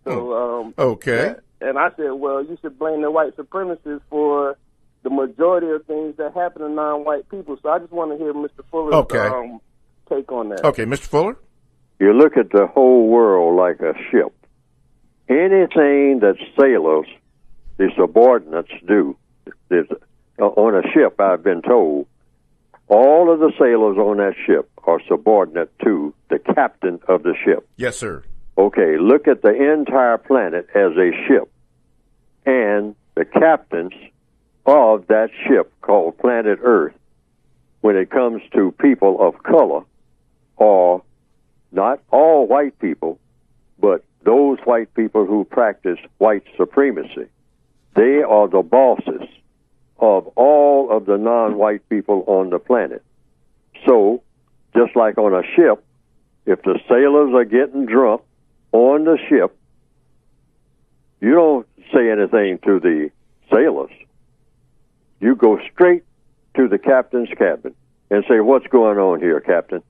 So, okay. And I said, well, you should blame the white supremacists for the majority of things that happen to non-white people. So I just want to hear Mr. Fuller's take on that. Okay, Mr. Fuller? You look at the whole world like a ship. Anything that sailors, the subordinates, do, on a ship, I've been told, all of the sailors on that ship are subordinate to the captain of the ship. Yes, sir. Okay, look at the entire planet as a ship, and the captains of that ship called planet Earth, when it comes to people of color, are not all white people, but those white people who practice white supremacy. They are the bosses of all of the non-white people on the planet. So, just like on a ship, if the sailors are getting drunk on the ship, you don't say anything to the sailors. You go straight to the captain's cabin and say, what's going on here, Captain?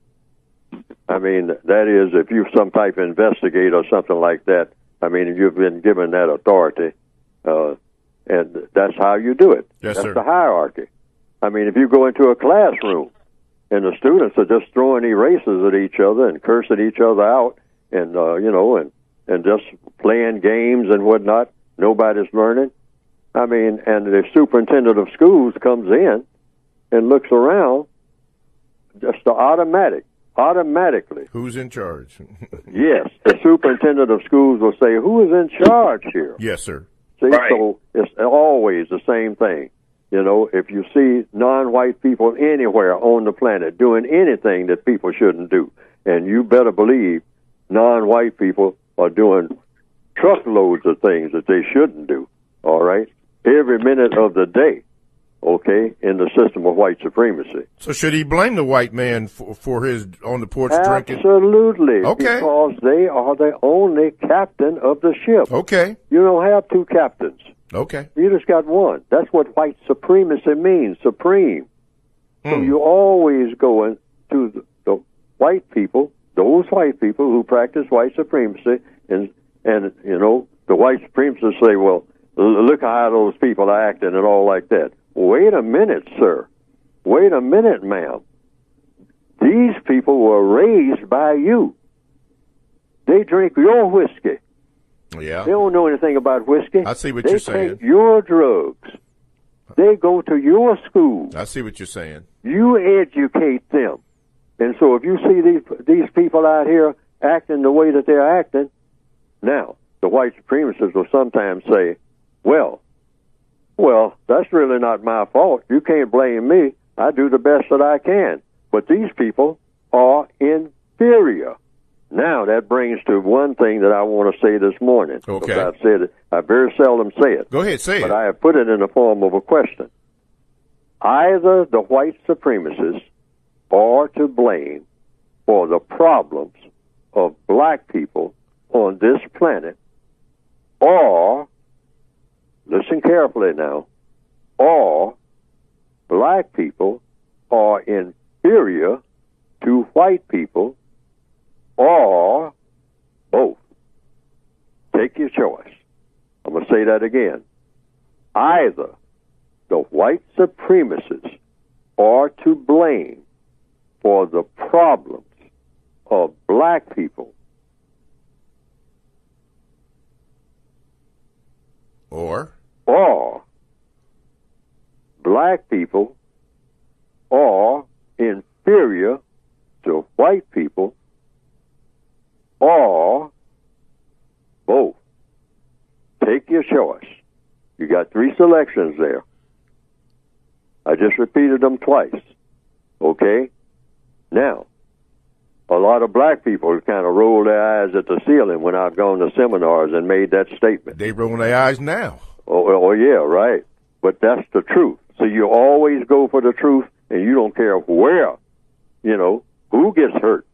I mean, that is, if you're some type of investigator or something like that, I mean, you've been given that authority, and that's how you do it. Yes, that's sir. the hierarchy. I mean, if you go into a classroom and the students are just throwing erasers at each other and cursing each other out and, and just playing games and whatnot, Nobody's learning. I mean, and the superintendent of schools comes in and looks around, just automatically. Who's in charge? Yes, the superintendent of schools will say, who is in charge here? Yes, sir. See, Right. so it's always the same thing. You know, if you see non-white people anywhere on the planet doing anything that people shouldn't do, and you better believe non-white people are doing truckloads of things that they shouldn't do, all right, every minute of the day, okay, in the system of white supremacy. So should he blame the white man for his on the porch drinking? Absolutely. Okay. Because they are the only captain of the ship. Okay. You don't have two captains. Okay. You just got one. That's what white supremacy means, supreme. So you're always going to the white people, those white people who practice white supremacy, and you know, the white supremacists say, well, look how those people are acting and all like that. Wait a minute, sir. Wait a minute, ma'am. These people were raised by you. They drink your whiskey. Yeah. They don't know anything about whiskey. I see what they you're saying. take your drugs. They go to your school. I see what you're saying. You educate them. And so if you see these people out here acting the way that they're acting, now, the white supremacists will sometimes say, well, that's really not my fault. You can't blame me. I do the best that I can. But these people are inferior. Now, that brings to one thing that I want to say this morning. Okay. Because I've said it. I very seldom say it. Go ahead, say it. But I have put it in the form of a question. Either the white supremacists are to blame for the problems of black people on this planet, or, listen carefully now, or black people are inferior to white people, or both. Take your choice. I'm going to say that again. Either the white supremacists are to blame for the problems of black people, or black people are inferior to white people, or both. Take your choice. You got three selections there. I just repeated them twice. Okay? Now, a lot of black people kind of rolled their eyes at the ceiling when I've gone to seminars and made that statement. They rolling their eyes now. Oh, yeah, right. But that's the truth. So you always go for the truth, and you don't care where, you know, who gets hurt.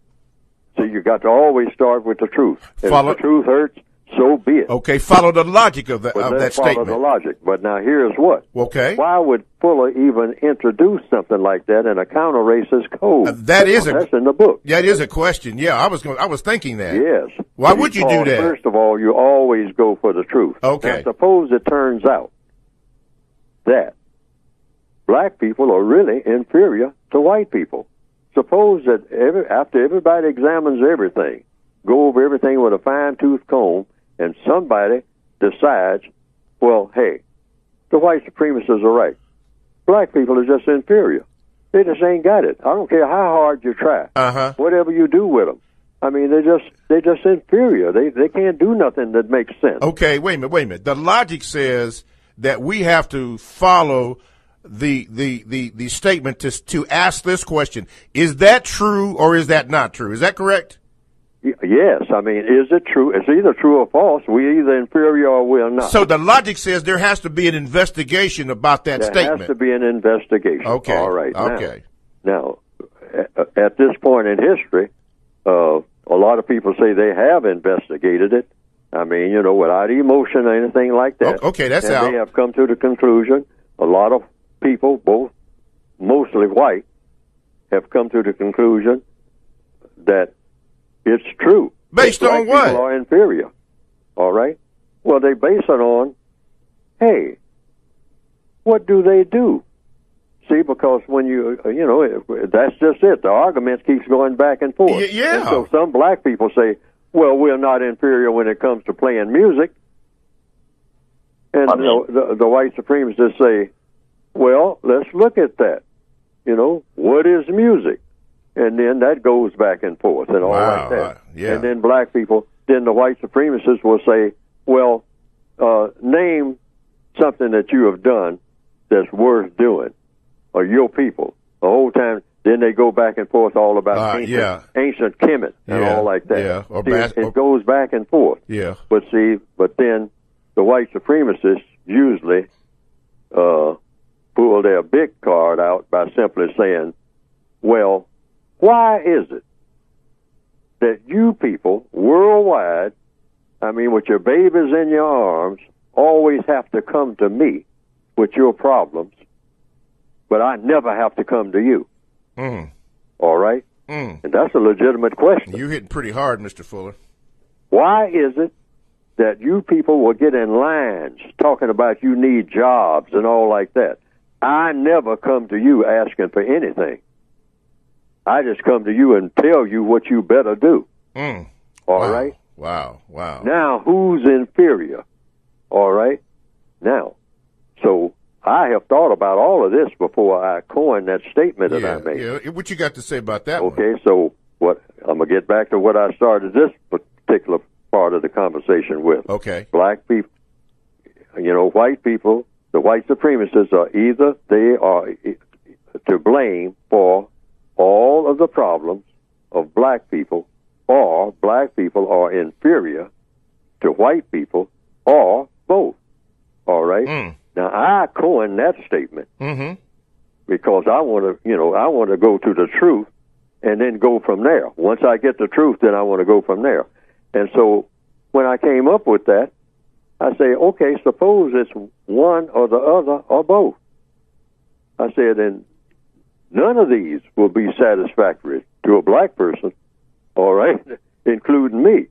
So you got to always start with the truth. If the truth hurts, so be it. Okay, follow the logic of that Follow statement. the logic. But now here's what. Okay. Why would Fuller even introduce something like that in a counter-racist code? That's in the book. That is a question. Yeah, I was thinking that. Yes. Why would you do that? First of all, you always go for the truth. Okay. Now, suppose it turns out that black people are really inferior to white people. Suppose that after everybody examines everything, go over everything with a fine-tooth comb, and somebody decides, well, hey, the white supremacists are right. Black people are just inferior. They just ain't got it. I don't care how hard you try. Whatever you do with them. I mean, they're just inferior. They can't do nothing that makes sense. Okay, wait a minute. The logic says that we have to follow the statement to ask this question: is that true or is that not true? Is that correct? Yes. I mean, is it true? It's either true or false. We're either inferior or we're not. So the logic says there has to be an investigation about that statement. There has to be an investigation. Okay. All right. Okay. Now, at this point in history, a lot of people say they have investigated it. I mean, you know, without emotion or anything like that. Okay, that's and out. They have come to the conclusion, a lot of people, both mostly white, have come to the conclusion that it's true. Based on what? People are inferior. All right? Well, they base it on, hey, what do they do? See, because when you know, that's just it. The argument keeps going back and forth. Yeah. And so some black people say, well, we're not inferior when it comes to playing music. And the white supremacists say, well, let's look at that. What is music? And then that goes back and forth and all like that. Yeah. And then black people, then the white supremacists will say, well, name something that you have done that's worth doing, or your people. The whole time, then they go back and forth all about ancient Kemet and all like that. Yeah. It goes back and forth. Yeah. But then the white supremacists usually pull their big card out by simply saying, well, why is it that you people worldwide, with your babies in your arms, always have to come to me with your problems, but I never have to come to you? All right? And that's a legitimate question. You're hitting pretty hard, Mr. Fuller. Why is it that you people will get in lines talking about you need jobs and all like that? I never come to you asking for anything. I just come to you and tell you what you better do. All right? Wow. Now, who's inferior? All right? Now, so I have thought about all of this before I coined that statement that I made. Yeah, what you got to say about that one? So I'm going to get back to what I started this particular part of the conversation with. Okay. Black people, white people, the white supremacists are either they are to blame for all of the problems of black people, or black people are inferior to white people, or both. All right? Now, I coined that statement because I want to go to the truth and then go from there. Once I get the truth, then I want to go from there. And so when I came up with that, I say, okay, suppose it's one or the other or both. I said, and none of these will be satisfactory to a black person, all right, including me.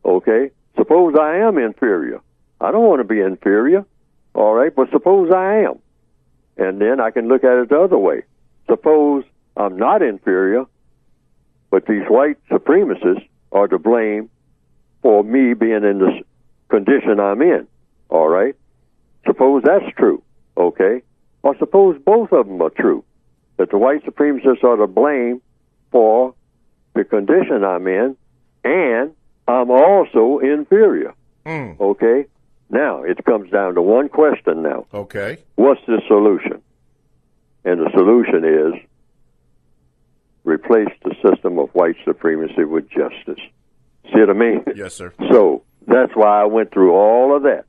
Okay? Suppose I am inferior. I don't want to be inferior, all right, but suppose I am. And then I can look at it the other way. Suppose I'm not inferior, but these white supremacists are to blame for me being in the condition I'm in, all right? Suppose that's true, okay? Or suppose both of them are true, that the white supremacists are to blame for the condition I'm in, and I'm also inferior, okay? Now, it comes down to one question now. Okay. What's the solution? And the solution is replace the system of white supremacy with justice. See what I mean? Yes, sir. So that's why I went through all of that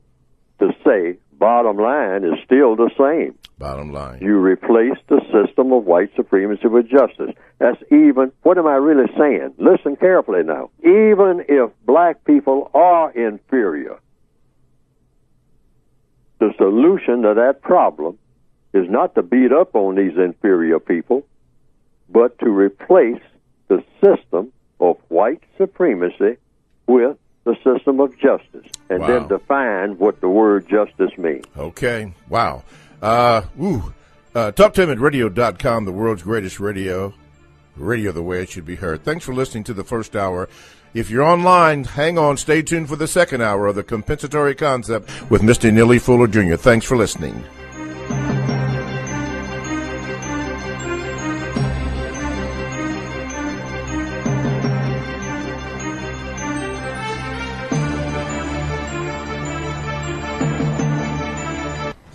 to say bottom line is still the same. Bottom line. You replace the system of white supremacy with justice. That's even, what am I really saying? Listen carefully now. Even if black people are inferior, the solution to that problem is not to beat up on these inferior people, but to replace the system of white supremacy with the system of justice, and then define what the word justice means. Okay. Wow. TalkTimeRadio.com, the world's greatest radio the way it should be heard. Thanks for listening to the first hour. If you're online, hang on, stay tuned for the second hour of the Compensatory Concept with Mr. Neely Fuller Jr. Thanks for listening.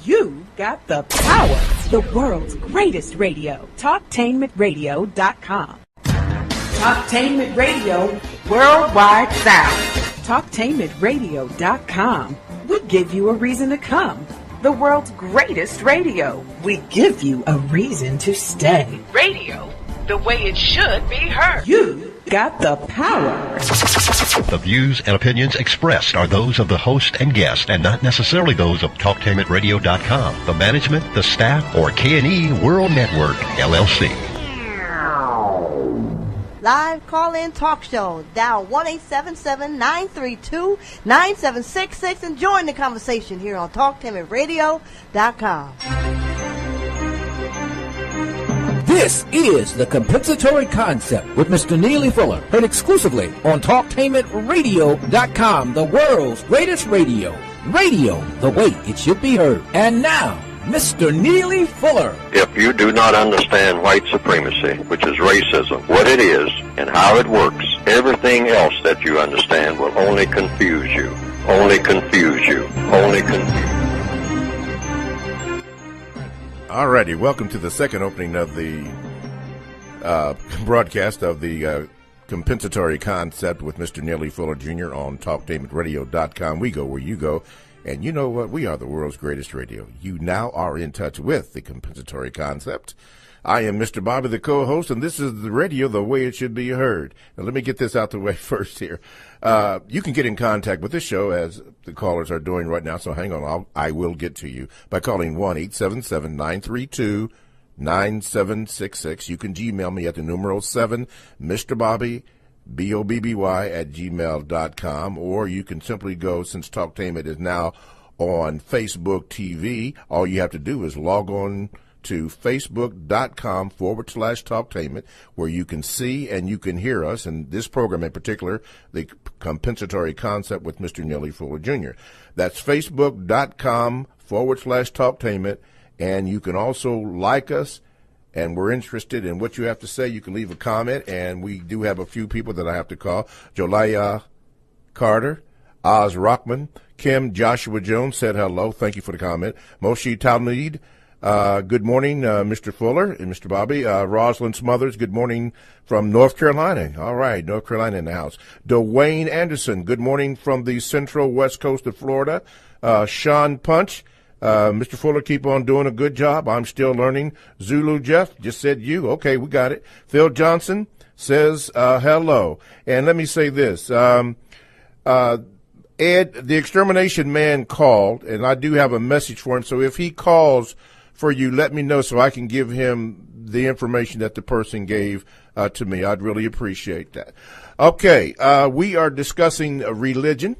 You got the power. The world's greatest radio. TalkTainmentRadio.com. Talktainment Radio, worldwide sound. Talktainmentradio.com. We give you a reason to come. The world's greatest radio. We give you a reason to stay. Radio, the way it should be heard. You got the power. The views and opinions expressed are those of the host and guest and not necessarily those of TalkTainmentRadio.com, the management, the staff, or K&E World Network, LLC. Live call-in talk show. Dial 1-877-932-9766 and join the conversation here on TalkTimeRadio.com. This is the Compensatory Concept with Mr. Neely Fuller, heard exclusively on TalkTainmentRadio.com, the world's greatest radio. Radio, the way it should be heard. And now, Mr. Neely Fuller. If you do not understand white supremacy, which is racism, what it is and how it works, everything else that you understand will only confuse you. Only confuse you. Only confuse. Alrighty, welcome to the second opening of the broadcast of the compensatory concept with Mr. Neely Fuller Jr. on TalkTainmentRadio.com. We go where you go. And you know what? We are the world's greatest radio. You now are in touch with the compensatory concept. I am Mr. Bobby, the co-host, and this is the radio the way it should be heard. Now, let me get this out the way first here. You can get in contact with this show, as the callers are doing right now, so hang on. I will get to you by calling 1-877-932-9766. You can Gmail me at the numeral 7, Mr. Bobby, BOBBY at gmail.com, or you can simply go, since Talktainment is now on Facebook TV, all you have to do is log on to facebook.com/Talktainment, where you can see and you can hear us, and this program in particular, the compensatory concept with Mr. Neely Fuller Jr. That's facebook.com/Talktainment, and you can also like us, and we're interested in what you have to say. You can leave a comment, and we do have a few people that I have to call. Jolaya Carter, Oz Rockman, Kim Joshua Jones said hello. Thank you for the comment. Moshe Talmud, good morning, Mr. Fuller and Mr. Bobby. Rosalind Smothers, good morning from North Carolina. All right, North Carolina in the house. Dwayne Anderson, good morning from the central west coast of Florida. Sean Punch, Mr. Fuller, keep on doing a good job. I'm still learning. Zulu Jeff just said you. Okay, we got it. Phil Johnson says hello. And let me say this. Ed, the extermination man called, and I do have a message for him. So if he calls for you, let me know so I can give him the information that the person gave to me. I'd really appreciate that. Okay, we are discussing religion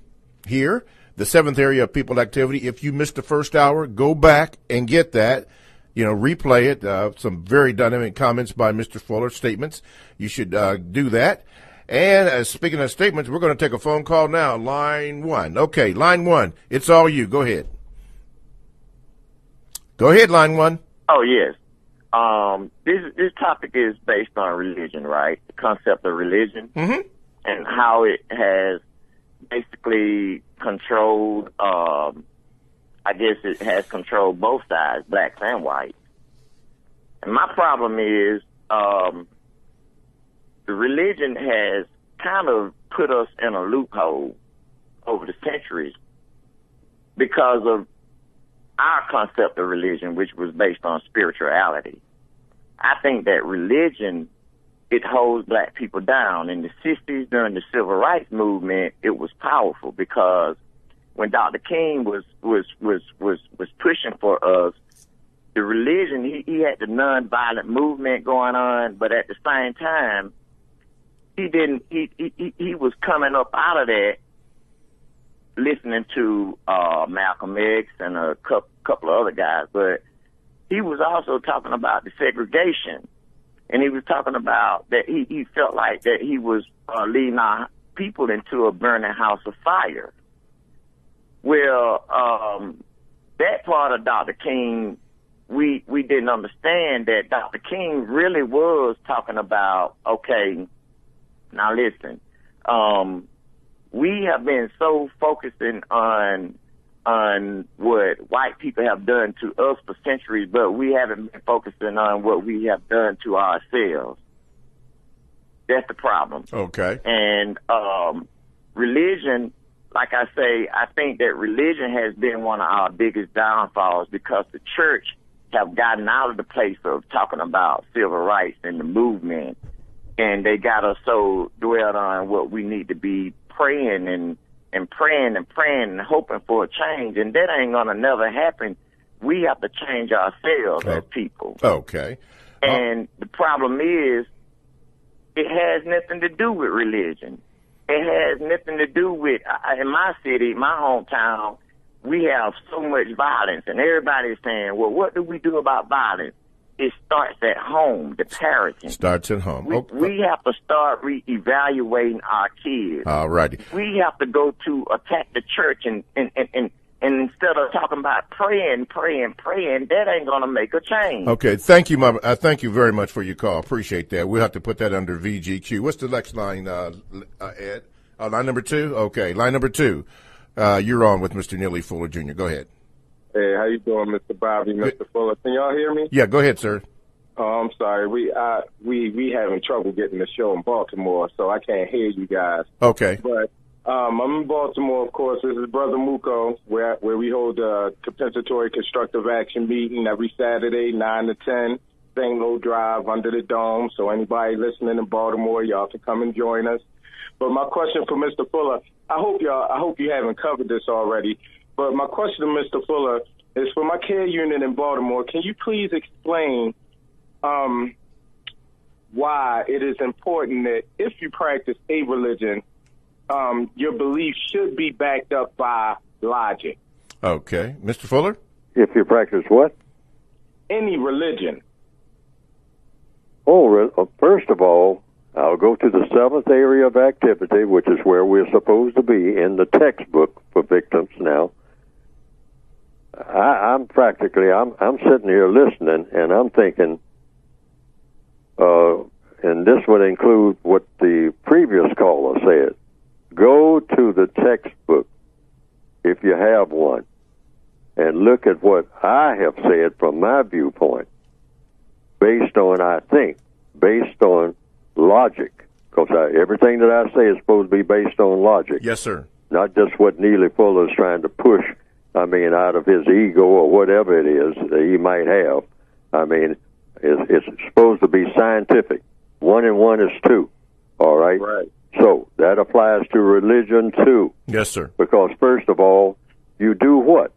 here, the seventh area of people activity. If you missed the first hour, go back and get that. You know, replay it. Some very dynamic comments by Mr. Fuller, statements. You should do that. And speaking of statements, we're going to take a phone call now. Line 1. Okay, line 1. It's all you. Go ahead. Go ahead, line 1. Oh, yes. This topic is based on religion, right? The concept of religion and how it has basically controlled, I guess it has controlled both sides, blacks and whites. And my problem is the religion has kind of put us in a loophole over the centuries because of our concept of religion, which was based on spirituality. I think that religion, it holds black people down. In the 60s, during the civil rights movement, it was powerful because when Dr. King was pushing for us, the religion, he had the nonviolent movement going on, but at the same time, he was coming up out of that, listening to Malcolm X and a couple of other guys, but he was also talking about the segregation, and he was talking about that he felt like that he was leading our people into a burning house of fire. Well, that part of Dr. King, we didn't understand that Dr. King really was talking about, okay, now listen, we have been so focusing on what white people have done to us for centuries, but we haven't been focusing on what we have done to ourselves. That's the problem. Okay. And religion, like I say, I think that religion has been one of our biggest downfalls because the church have gotten out of the place of talking about civil rights and the movement, and they got us so dwelled on what we need to be praying and praying and hoping for a change, and that ain't gonna never happen. We have to change ourselves as people. Okay. And the problem is, it has nothing to do with religion. It has nothing to do with, in my city, my hometown, we have so much violence, and everybody's saying, well, what do we do about violence? It starts at home, the parenting. Starts at home. We have to start re-evaluating our kids. All righty. We have to go to attack the church and And instead of talking about praying, that ain't going to make a change. Okay, thank you, Mama. Thank you very much for your call. Appreciate that. We'll have to put that under VGQ. What's the next line, Ed? Line number 2? Okay, line number 2. You're on with Mr. Neely Fuller Jr. Go ahead. Hey, how you doing, Mr. Bobby, Mr. Fuller? Can y'all hear me? Yeah, go ahead, sir. Oh, I'm sorry. We having trouble getting the show in Baltimore, so I can't hear you guys. Okay. But I'm in Baltimore, of course. This is Brother Muko, where we hold a compensatory constructive action meeting every Saturday, 9 to 10, St. Louis Drive, under the dome. So anybody listening in Baltimore, y'all can come and join us. But my question for Mr. Fuller, I hope you haven't covered this already. But my question to Mr. Fuller is for my care unit in Baltimore. Can you please explain why it is important that if you practice a religion, your belief should be backed up by logic? Okay. Mr. Fuller? If you practice what? Any religion. First of all, I'll go to the 7th area of activity, which is where we're supposed to be in the textbook for victims now. I'm sitting here listening, and I'm thinking, and this would include what the previous caller said. Go to the textbook, if you have one, and look at what I have said from my viewpoint, based on logic, because everything that I say is supposed to be based on logic. Yes, sir. Not just what Neely Fuller is trying to push, out of his ego or whatever it is that he might have. It's supposed to be scientific. 1 and 1 is 2, all right? Right. So that applies to religion, too. Yes, sir. Because, first of all, you do what?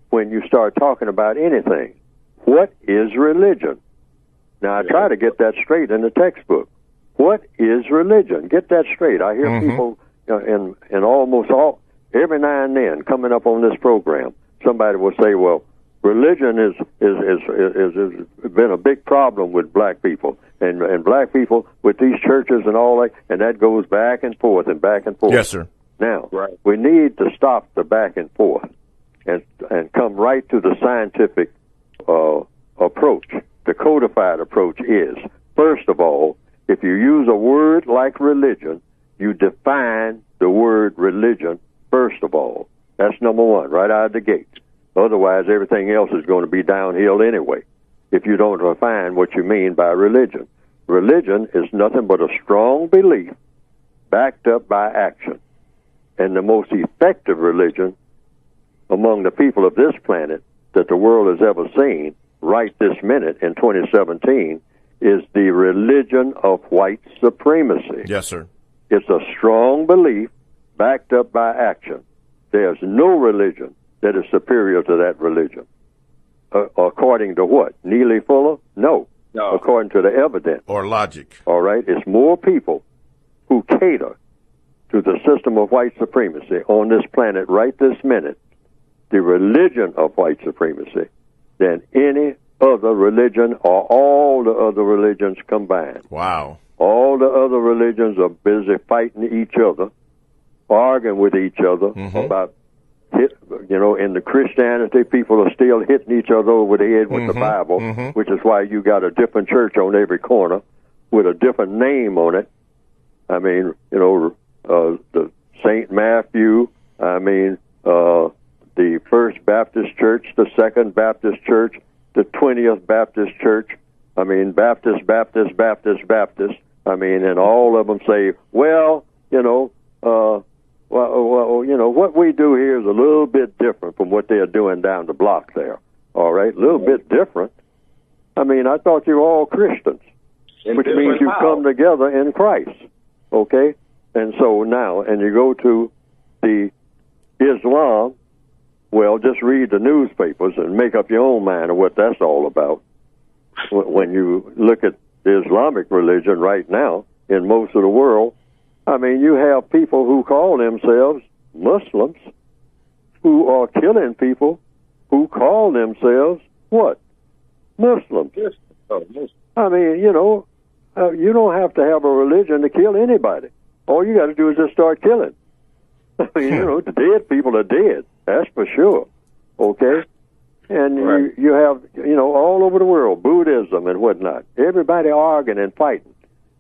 When you start talking about anything, what is religion? Now, I try to get that straight in the textbook. What is religion? Get that straight. I hear people in almost every now and then coming up on this program, somebody will say, well, religion is been a big problem with black people, and black people with these churches and all that, and that goes back and forth and back and forth. Yes, sir. Now, we need to stop the back and forth and come right to the scientific approach. The codified approach is, first of all, if you use a word like religion, you define the word religion first of all. That's number one, right out of the gate. Otherwise, everything else is going to be downhill anyway, if you don't define what you mean by religion. Religion is nothing but a strong belief backed up by action. And the most effective religion among the people of this planet that the world has ever seen right this minute in 2017 is the religion of white supremacy. Yes, sir. It's a strong belief backed up by action. There's no religion that is superior to that religion. According to what? Neely Fuller? No. According to the evidence. Or logic. All right? It's more people who cater to the system of white supremacy on this planet right this minute, the religion of white supremacy, than any other religion or all the other religions combined. Wow. All the other religions are busy fighting each other, arguing with each other about in the Christianity, people are still hitting each other over the head with the Bible, which is why you got a different church on every corner with a different name on it. The St. Matthew, the First Baptist Church, the Second Baptist Church, the 20th Baptist Church, Baptist, and all of them say, what we do here is a little bit different from what they're doing down the block there. All right, a little bit different. I thought you were all Christians, which means you come together in Christ. Okay? And so now, and you go to the Islam, well, just read the newspapers and make up your own mind of what that's all about. When you look at the Islamic religion right now in most of the world, you have people who call themselves Muslims who are killing people who call themselves what? Muslims. Yes. You don't have to have a religion to kill anybody. All you got to do is just start killing. The dead people are dead. That's for sure. okay? And you have, all over the world, Buddhism and whatnot. Everybody arguing and fighting.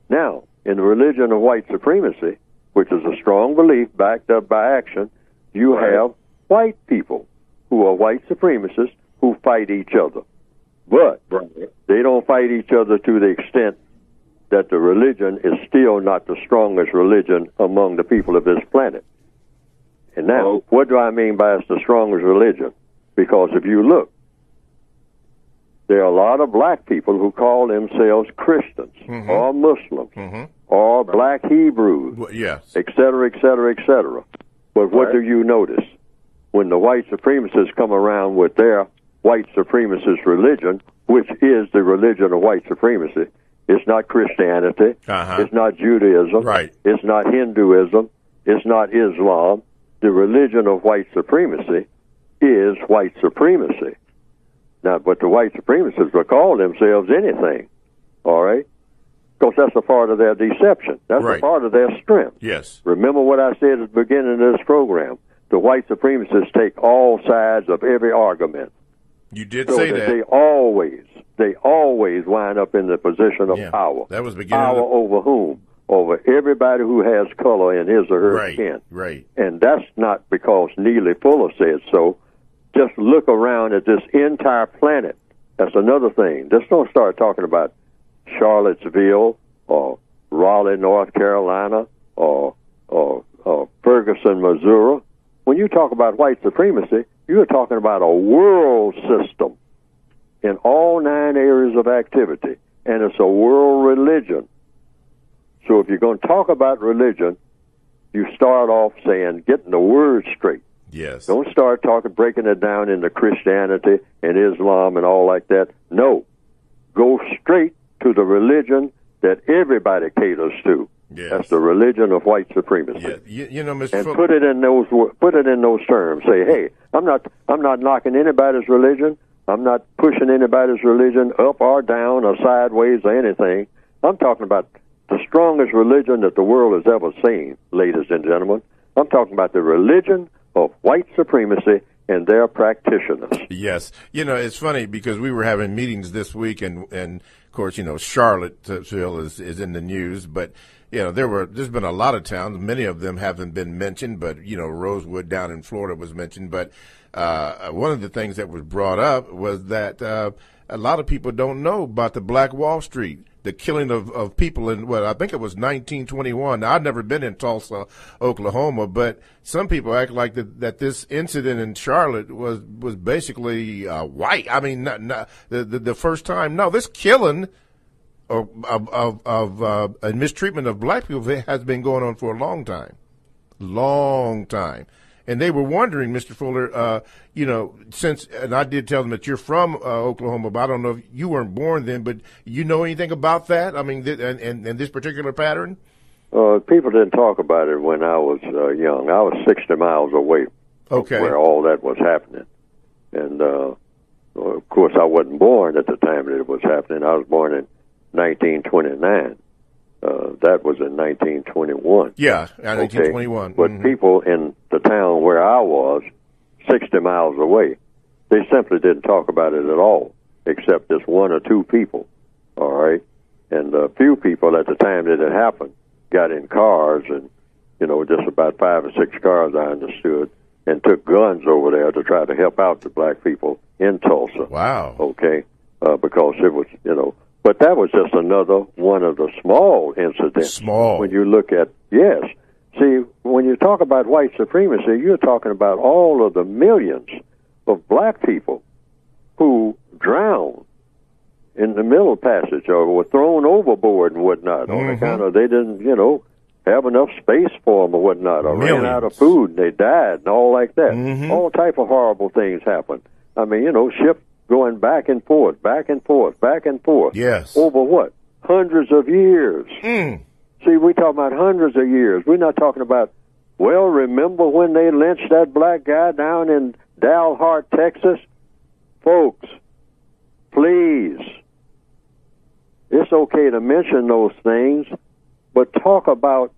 Now, in the religion of white supremacy, which is a strong belief backed up by action, you have white people who are white supremacists who fight each other. But they don't fight each other to the extent that the religion is still not the strongest religion among the people of this planet. And now, what do I mean by it's the strongest religion? Because if you look, there are a lot of black people who call themselves Christians or Muslims or black Hebrews, et cetera, et cetera, et cetera. But what do you notice? When the white supremacists come around with their white supremacist religion, which is the religion of white supremacy, it's not Christianity, it's not Judaism, it's not Hinduism, it's not Islam. The religion of white supremacy is white supremacy. Now, but the white supremacists will call themselves anything, all right? Because that's a part of their deception. That's a part of their strength. Yes. Remember what I said at the beginning of this program. The white supremacists take all sides of every argument. You did say that. They always wind up in the position of power. That was beginning. Power over whom? Over everybody who has color in his or her skin. Right. And that's not because Neely Fuller said so. Just look around at this entire planet. That's another thing. Just don't start talking about Charlottesville or Raleigh, North Carolina or Ferguson, Missouri. When you talk about white supremacy, you're talking about a world system in all 9 areas of activity, and it's a world religion. So if you're going to talk about religion, you start off saying, getting the words straight. Yes. Don't start breaking it down into Christianity and Islam and all like that. No. Go straight to the religion that everybody caters to. Yes. That's the religion of white supremacy. Yeah. Mr. And put it in those terms. Say, hey, I'm not knocking anybody's religion. I'm not pushing anybody's religion up or down or sideways or anything. I'm talking about the strongest religion that the world has ever seen, ladies and gentlemen. I'm talking about the religion of white supremacy and their practitioners. Yes. It's funny because we were having meetings this week, and of course, Charlottesville is in the news, but there's been a lot of towns. Many of them haven't been mentioned, but Rosewood down in Florida was mentioned. But one of the things that was brought up was that a lot of people don't know about the Black Wall Street, the killing of people in I think it was 1921. Now, I've never been in Tulsa, Oklahoma, but some people act like that this incident in Charlotte was basically white. I mean, not the first time. No, this killing of mistreatment of black people has been going on for a long time. And they were wondering, Mr. Fuller, and I did tell them that you're from Oklahoma, but I don't know if you weren't born then, but you know anything about that? I mean, and this particular pattern? People didn't talk about it when I was young. I was 60 miles away from where all that was happening. And, of course, I wasn't born at the time that it was happening. I was born in 1929. That was in 1921. Yeah, 1921. But people in the town where I was, 60 miles away, they simply didn't talk about it at all, except just 1 or 2 people, all right? And a few people at the time that it happened got in cars, and, just about 5 or 6 cars, I understood, and took guns over there to try to help out the black people in Tulsa. Wow. Okay? Because it was, but that was just another one of the small incidents. Small. When you look at, yes. See, when you talk about white supremacy, you're talking about all of the millions of black people who drowned in the Middle Passage or were thrown overboard and whatnot on account of they didn't, have enough space for them or whatnot, or ran out of food and they died and all like that. All type of horrible things happened. I mean, ships going back and forth, back and forth, back and forth. Yes. Over what? Hundreds of years. See, we talking about hundreds of years. We're not talking about, remember when they lynched that black guy down in Dalhart, Texas? Folks, please, it's okay to mention those things, but talk about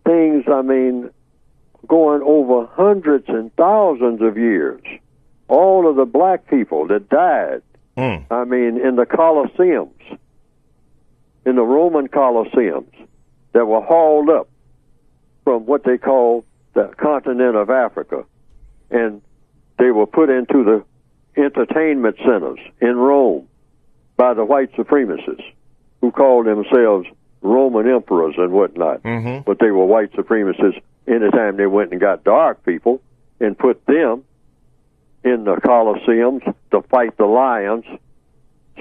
things, going over hundreds and thousands of years. all of the black people that died, I mean, in the Colosseums, in the Roman Colosseums, that were hauled up from what they call the continent of Africa, and they were put into the entertainment centers in Rome by the white supremacists who called themselves Roman emperors and whatnot. But they were white supremacists anytime they went and got dark people and put them in the Colosseums to fight the lions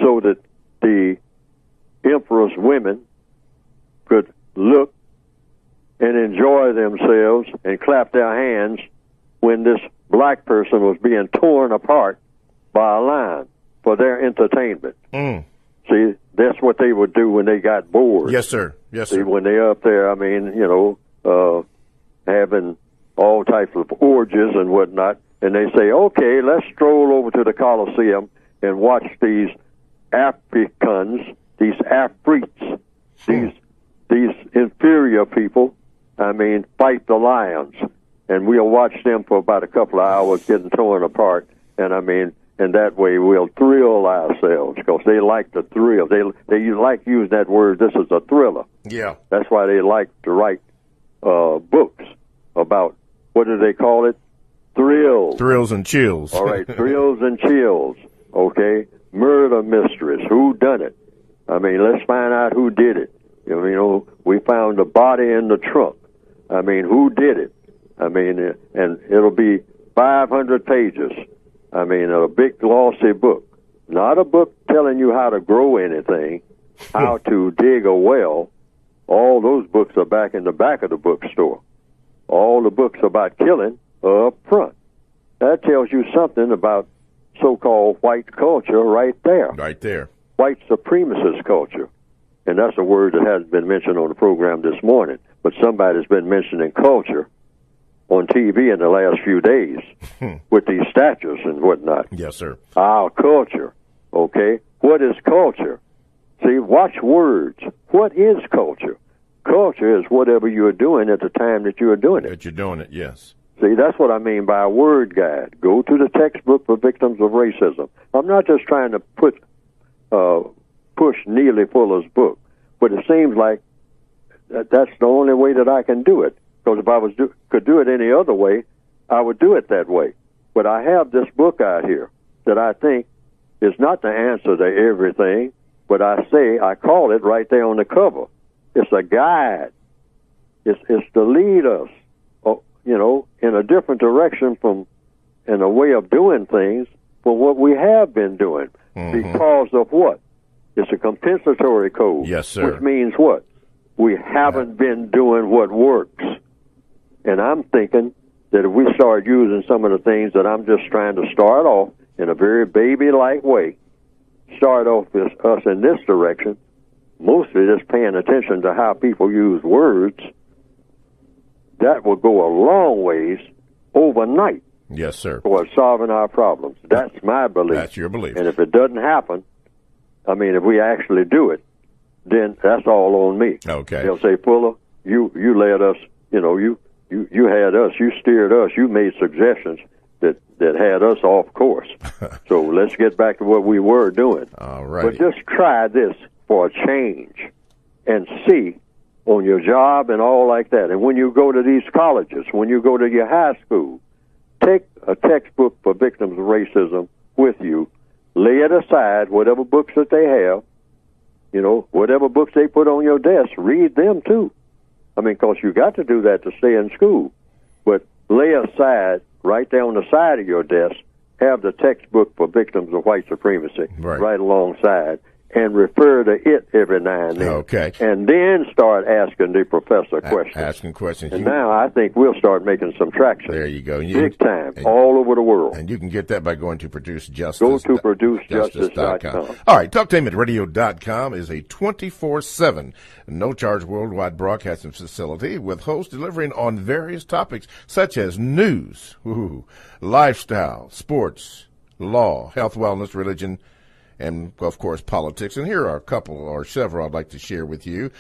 so that the emperor's women could look and enjoy themselves and clap their hands when this black person was being torn apart by a lion for their entertainment. See, that's what they would do when they got bored. Yes, sir. Yes, sir. See, when they're up there, I mean, you know, having all types of orgies and whatnot, and they say, okay, let's stroll over to the Colosseum and watch these Africans, these Afrites, these inferior people, I mean, fight the lions. And we'll watch them for about a couple of hours getting torn apart, and I mean, and that way we'll thrill ourselves because they like the thrill. They like using that word. This is a thriller. Yeah. That's why they like to write books about, what do they call it? Thrills. Thrills and chills. All right, thrills and chills. Okay, murder mysteries. Who done it? I mean, let's find out who did it. You know, we found a body in the trunk. I mean, who did it? I mean, and it'll be 500 pages. I mean, a big glossy book. Not a book telling you how to grow anything, how to dig a well. All those books are back in the back of the bookstore. All the books about killing are up front. That tells you something about so-called white culture right there. Right there. White supremacist culture. And that's a word that hasn't been mentioned on the program this morning. But somebody's been mentioning culture on TV in the last few days with these statues and whatnot. Yes, sir. Our culture, okay? What is culture? See, watch words. What is culture? Culture is whatever you're doing at the time that you're doing it. That you're doing it, yes. See, that's what I mean by a word guide. Go to the textbook for victims of racism. I'm not just trying to push Neely Fuller's book, but it seems like that's the only way that I can do it. Because if I could do it any other way, I would do it that way. But I have this book out here that I think is not the answer to everything, but I call it right there on the cover. It's a guide. It's to lead us, you know, in a different direction in a way of doing things from what we have been doing. Because of what? It's a compensatory code. Yes, sir. Which means what? We haven't been doing what works. And I'm thinking that if we start using some of the things that I'm just trying to start off in a very baby-like way, start off with us in this direction, mostly just paying attention to how people use words, that will go a long ways overnight. Yes, sir. Towards solving our problems. That's my belief. That's your belief. And if it doesn't happen, I mean, if we actually do it, then that's all on me. Okay. They'll say, Fuller, you led us, you know, you had us, you steered us, you made suggestions that had us off course. So let's get back to what we were doing. All right. But just try this for a change and see on your job and all like that. And when you go to these colleges, when you go to your high school, take a textbook for victims of racism with you, lay it aside, whatever books that they have, you know, whatever books they put on your desk, read them too. I mean, because you got to do that to stay in school. But lay aside, right there on the side of your desk, have the textbook for victims of white supremacy right alongside, and refer to it every now and then. Okay. And then start asking the professor questions. Asking questions. And now I think we'll start making some traction. There you go. Big time, all over the world. And you can get that by going to Produce Justice. Go to ProduceJustice.com. All right, TalkTainmentRadio.com is a 24/7, no-charge worldwide broadcasting facility with hosts delivering on various topics such as news, lifestyle, sports, law, health, wellness, religion, and, of course, politics. And here are a couple or several I'd like to share with you.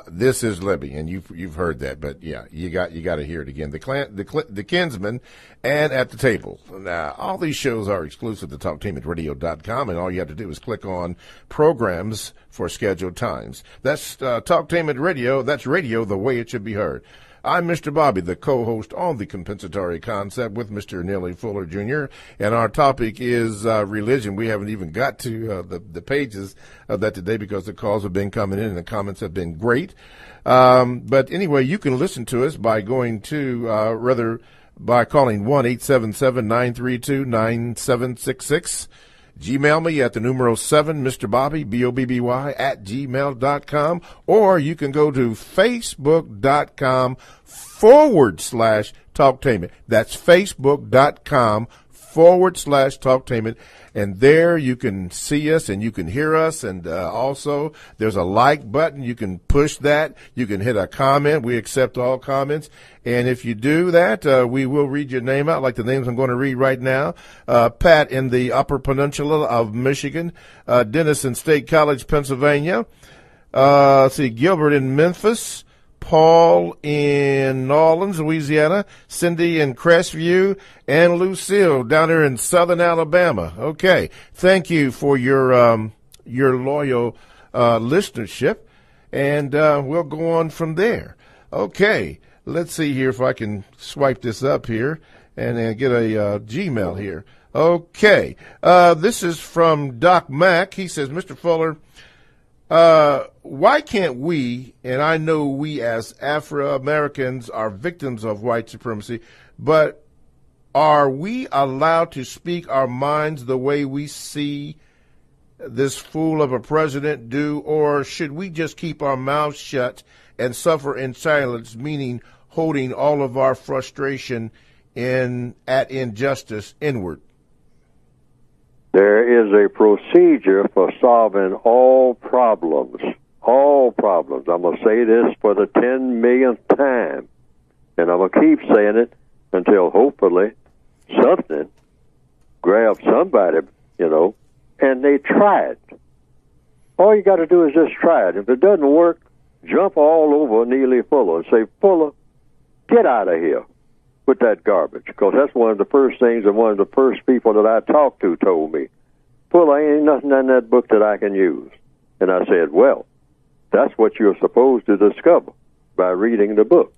This is Libby, and you've heard that, but yeah, you got to hear it again. The Kinsman, and At the Table. Now, all these shows are exclusive to TalkTainmentRadio.com, and all you have to do is click on programs for scheduled times. That's Talktainment Radio. That's radio the way it should be heard. I'm Mr. Bobby, the co-host on The Compensatory Concept with Mr. Neely Fuller Jr., and our topic is religion. We haven't even got to the pages of that today because the calls have been coming in and the comments have been great. But anyway, you can listen to us by going to, by calling 1-877-932-9766. Gmail me at the numeral 7, Mr. Bobby, BOBBY, at gmail.com, or you can go to Facebook.com/Talktainment. That's Facebook.com/Talktainment. And there you can see us and you can hear us. And also there's a like button. You can push that. You can hit a comment. We accept all comments. And if you do that, we will read your name out, like the names I'm going to read right now. Pat in the Upper Peninsula of Michigan, Dennis in State College, Pennsylvania. Gilbert in Memphis, Paul in New Orleans, Louisiana, Cindy in Crestview, and Lucille down there in southern Alabama. Okay, thank you for your loyal listenership, and we'll go on from there. Okay, let's see here if I can swipe this up here and get a Gmail here. Okay, this is from Doc Mack. He says, Mr. Fuller, why can't we, and I know we as Afro-Americans are victims of white supremacy, but are we allowed to speak our minds the way we see this fool of a president do, or should we just keep our mouths shut and suffer in silence, meaning holding all of our frustration at injustice inward? There is a procedure for solving all problems. All problems. I'm going to say this for the 10 millionth time, and I'm going to keep saying it until hopefully something grabs somebody, and they try it. All you got to do is just try it. If it doesn't work, jump all over Neely Fuller and say, Fuller, get out of here with that garbage, because that's one of the first things and one of the first people that I talked to told me, Fuller, ain't nothing in that book that I can use. And I said, well, that's what you're supposed to discover by reading the book.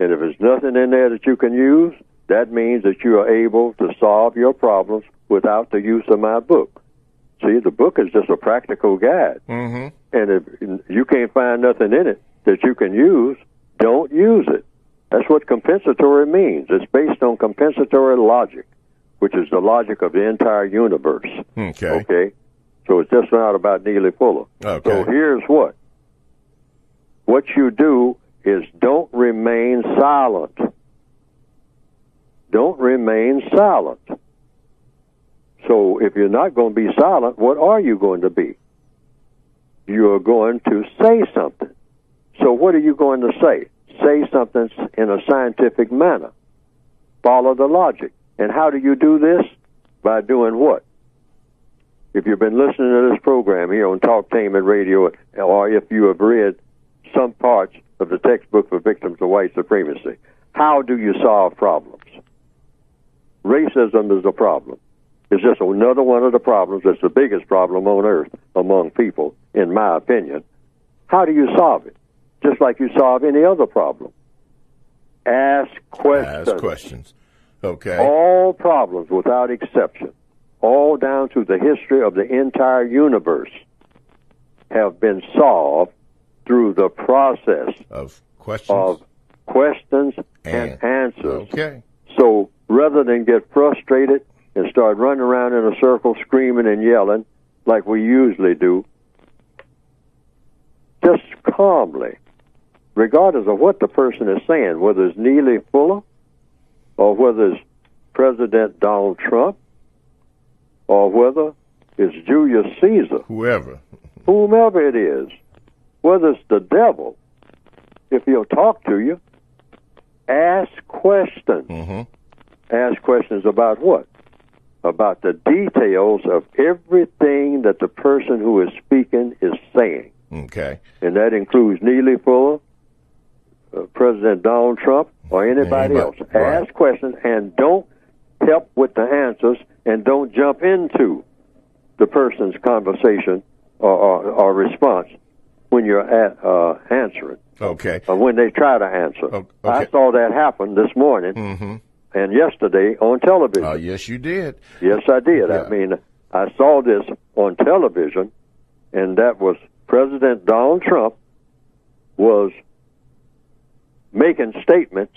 And if there's nothing in there that you can use, that means that you are able to solve your problems without the use of my book. See, the book is just a practical guide. Mm-hmm. And if you can't find nothing in it that you can use, don't use it. That's what compensatory means. It's based on compensatory logic, which is the logic of the entire universe. Okay? So it's just not about Neely Fuller. Okay. So here's what. What you do is don't remain silent. Don't remain silent. So if you're not going to be silent, what are you going to be? You're going to say something. So what are you going to say? Say something in a scientific manner. Follow the logic. And how do you do this? By doing what? If you've been listening to this program here on Talktainment Radio, or if you have read some parts of the textbook for victims of white supremacy, how do you solve problems? Racism is a problem. It's just another one of the problems. It's the biggest problem on earth among people, in my opinion. How do you solve it? Just like you solve any other problem. Ask questions. Ask questions. Okay. All problems, without exception, all down to the history of the entire universe, have been solved through the process of questions and answers. Okay. So rather than get frustrated and start running around in a circle screaming and yelling like we usually do, just calmly, regardless of what the person is saying, whether it's Neely Fuller or whether it's President Donald Trump or whether it's Julius Caesar, whomever it is, whether it's the devil, if he'll talk to you, ask questions. Mm-hmm. Ask questions about what? about the details of everything that the person who is speaking is saying. Okay. And that includes Neely Fuller, President Donald Trump, or anybody else. Right. Ask questions and don't help with the answers, and don't jump into the person's conversation or response when you're answering. Okay. Or when they try to answer. Okay. I saw that happen this morning and yesterday on television. Yes, you did. Yes, I did. Yeah. I mean, I saw this on television, and that was President Donald Trump was making statements,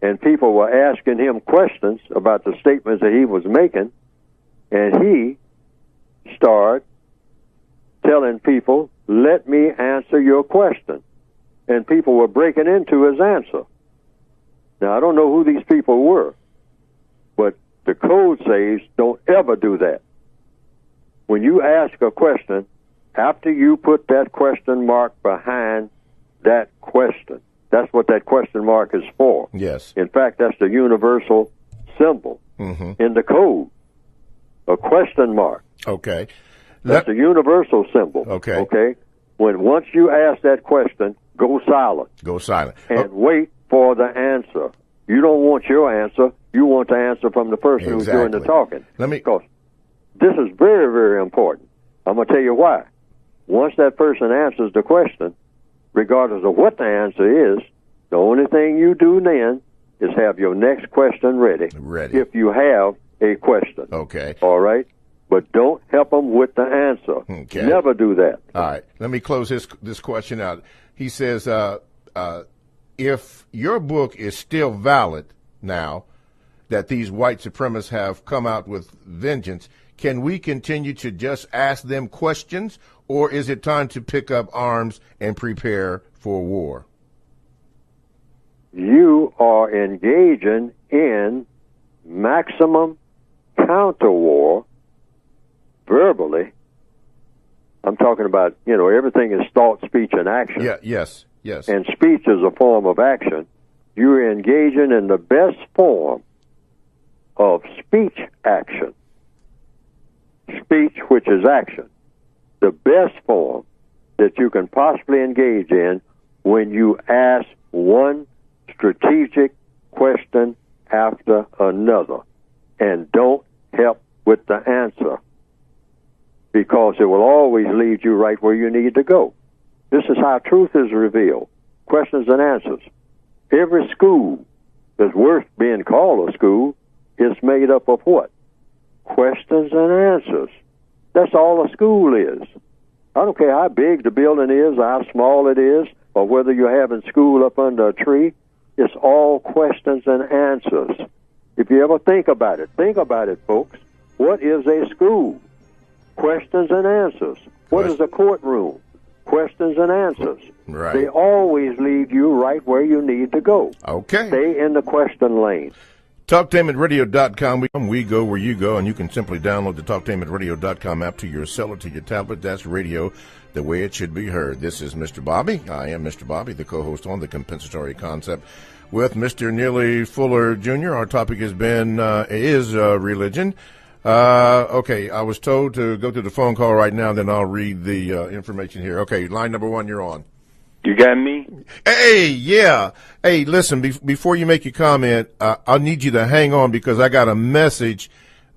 and people were asking him questions about the statements that he was making, and he started telling people, let me answer your question. And people were breaking into his answer. Now, I don't know who these people were, but the code says don't ever do that. When you ask a question, after you put that question mark behind that question, that's what that question mark is for. Yes. In fact, that's the universal symbol in the code, a question mark. Okay. That's a universal symbol. Okay. Okay? Once you ask that question, go silent. Go silent. And wait for the answer. You don't want your answer. You want the answer from the person who's doing the talking. Because this is very, very important. I'm going to tell you why. Once that person answers the question, regardless of what the answer is, the only thing you do then is have your next question ready. If you have a question. Okay. All right? But don't help them with the answer. Okay. Never do that. All right. Let me close this question out. He says, if your book is still valid now, that these white supremacists have come out with vengeance, can we continue to just ask them questions, or is it time to pick up arms and prepare for war? You are engaging in maximum counter-war verbally. I'm talking about, everything is thought, speech, and action. Yeah, yes. And speech is a form of action. You're engaging in the best form of speech action. Speech, which is action. The best form that you can possibly engage in when you ask one strategic question after another. And don't help with the answer, because it will always lead you right where you need to go. This is how truth is revealed. Questions and answers. Every school that's worth being called a school is made up of what? Questions and answers. That's all a school is. I don't care how big the building is, or how small it is, or whether you're having school up under a tree. It's all questions and answers. If you ever think about it, folks. What is a school? Questions and answers. What is a courtroom? Questions and answers. Right. They always lead you right where you need to go. Okay. Stay in the question lane. TalkTainmentRadio.com. We go where you go, and you can simply download the TalkTainmentRadio.com app to your cell or to your tablet. That's radio the way it should be heard. This is Mr. Bobby. I am Mr. Bobby, the co-host on The Compensatory Concept with Mr. Neely Fuller Jr. Our topic has been, religion. Okay, I was told to go to the phone call right now, then I'll read the information here. Okay, line number 1, you're on. You got me? Hey, yeah. Hey, listen, before you make your comment, I need you to hang on because I got a message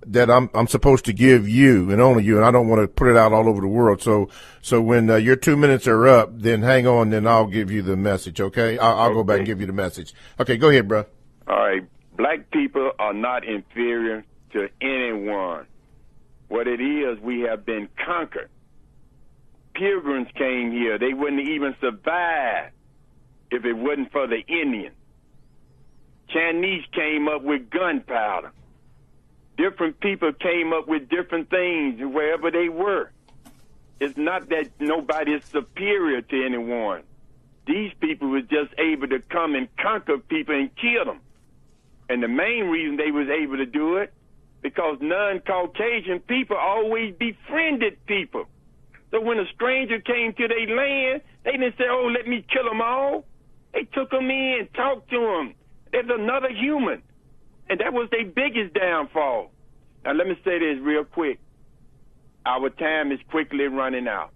that I'm supposed to give you and only you, and I don't want to put it out all over the world. So when your 2 minutes are up, then hang on, then I'll give you the message, okay? I'll go back and give you the message. Okay, go ahead, bro. All right. Black people are not inferior to anyone. What it is, we have been conquered. Pilgrims came here. They wouldn't even survive if it wasn't for the Indians. Chinese came up with gunpowder. Different people came up with different things wherever they were. It's not that nobody is superior to anyone. These people were just able to come and conquer people and kill them. And the main reason they was able to do it, because non-Caucasian people always befriended people. So when a stranger came to their land, they didn't say, oh, let me kill them all. They took them in, talked to them. There's another human. And that was their biggest downfall. Now, let me say this real quick. Our time is quickly running out.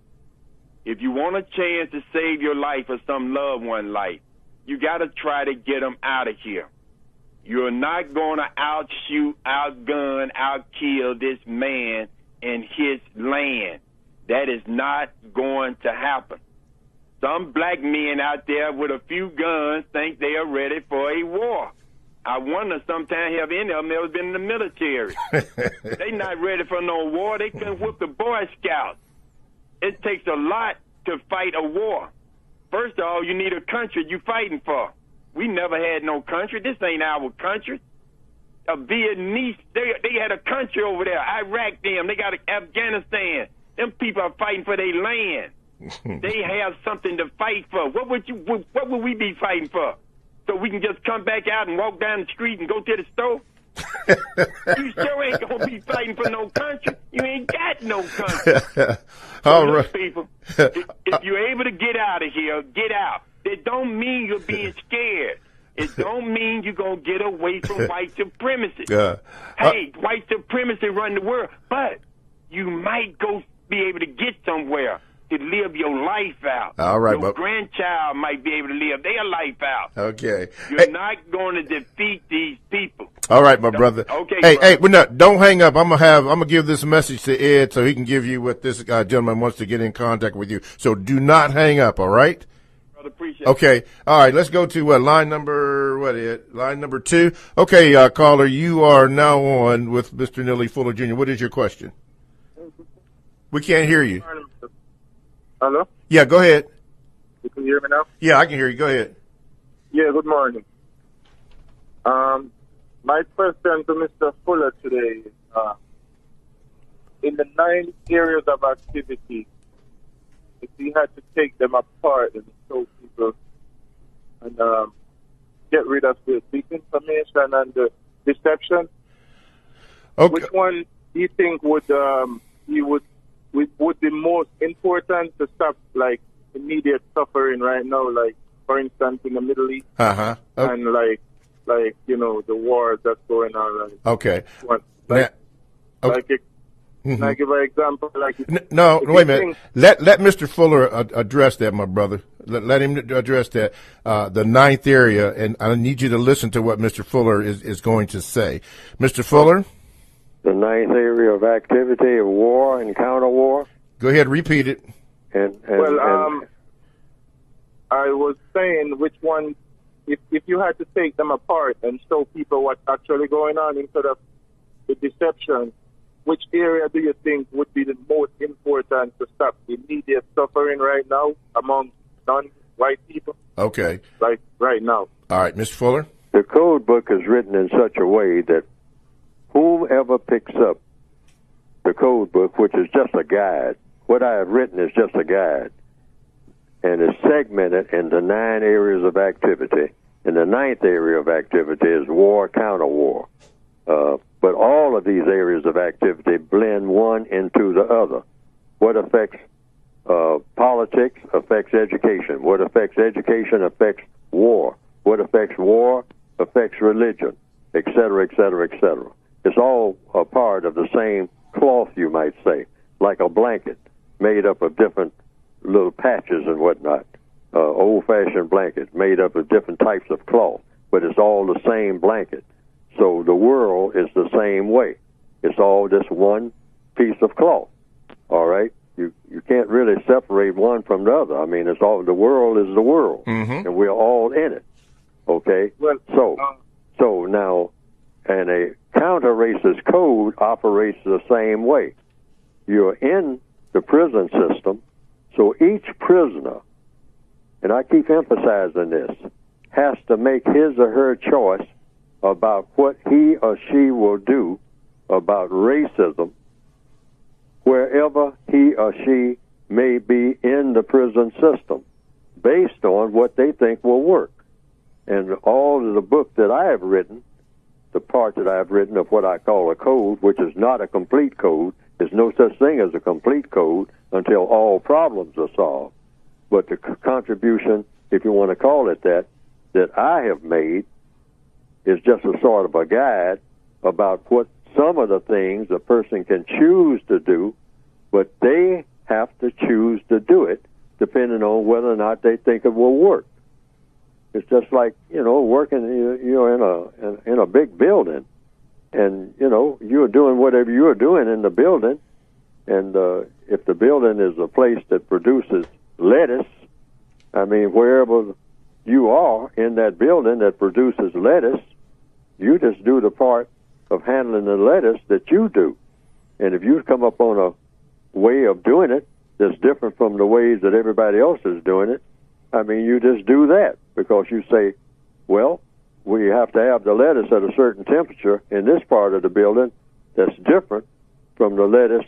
If you want a chance to save your life or some loved one life, you got to try to get them out of here. You're not going to outshoot, outgun, outkill this man in his land. That is not going to happen. Some black men out there with a few guns think they are ready for a war. I wonder sometimes have any of them ever been in the military. They not ready for no war. They couldn't whoop the Boy Scouts. It takes a lot to fight a war. First of all, you need a country you fighting for. We never had no country. This ain't our country. Vietnamese, they had a country over there. Iraq, them. They got Afghanistan. Them people are fighting for their land. They have something to fight for. What would we be fighting for? So we can just come back out and walk down the street and go to the store? You sure ain't gonna be fighting for no country. You ain't got no country. All so right, look, people. If you're able to get out of here, get out. It don't mean you're being scared. It don't mean you're gonna get away from white supremacy. Hey, white supremacy run the world, but you might go be able to get somewhere to live your life out. All right, your grandchild might be able to live their life out. Okay. You're not going to defeat these people. All right, my brother. Okay. Hey, don't hang up. I'm gonna give this message to Ed so he can give you what this gentleman wants to get in contact with you. So do not hang up. All right. Brother, appreciate okay. it. All right. Let's go to line number 2. Okay, caller, you are now on with Mr. Neely Fuller Jr. What is your question? We can't hear you. Hello? Yeah, go ahead. You can hear me now? Yeah, I can hear you. Go ahead. Yeah, good morning. My question to Mr. Fuller today is, in the 9 areas of activity, if we had to take them apart and show people and get rid of the misinformation and the deception, which one do you think would be most important to stop, like, immediate suffering right now, like, for instance, in the Middle East, and like the wars that's going on. Like, okay. Can I give an example? Like, wait a minute. Let Mr. Fuller address that, my brother. Let him address that. The 9th area, and I need you to listen to what Mr. Fuller is going to say. Mr. Fuller? The 9th area of activity of war and counter-war. Go ahead, repeat it. I was saying which one, if you had to take them apart and show people what's actually going on instead of the deception, which area do you think would be the most important to stop immediate suffering right now among non-white people? Okay. Like right now. All right, Mr. Fuller? The code book is written in such a way that whomever picks up the code book, which is just a guide, what I have written is just a guide, and is segmented into 9 areas of activity. And the 9th area of activity is war, counter-war. But all of these areas of activity blend one into the other. What affects politics affects education. What affects education affects war. What affects war affects religion, et cetera, et cetera, et cetera. It's all a part of the same cloth, you might say, like a blanket made up of different little patches and whatnot. Old-fashioned blanket made up of different types of cloth, but it's all the same blanket. So the world is the same way. It's all just one piece of cloth. All right? You can't really separate one from the other. I mean, it's all, the world is the world, and we're all in it. Okay? So now, and a counter-racist code operates the same way. You're in the prison system, so each prisoner, and I keep emphasizing this, has to make his or her choice about what he or she will do about racism wherever he or she may be in the prison system, based on what they think will work. And all of the book that I have written, the part that I have written of what I call a code, which is not a complete code, there's no such thing as a complete code until all problems are solved. But the contribution, if you want to call it that I have made is just a sort of a guide about what some of the things a person can choose to do, but they have to choose to do it depending on whether or not they think it will work. It's just like, working, in a big building, and, you're doing whatever you're doing in the building, and if the building is a place that produces lettuce, wherever you are in that building that produces lettuce, you just do the part of handling the lettuce that you do. And if you come up on a way of doing it that's different from the ways that everybody else is doing it, you just do that because you say, well, we have to have the lettuce at a certain temperature in this part of the building that's different from the lettuce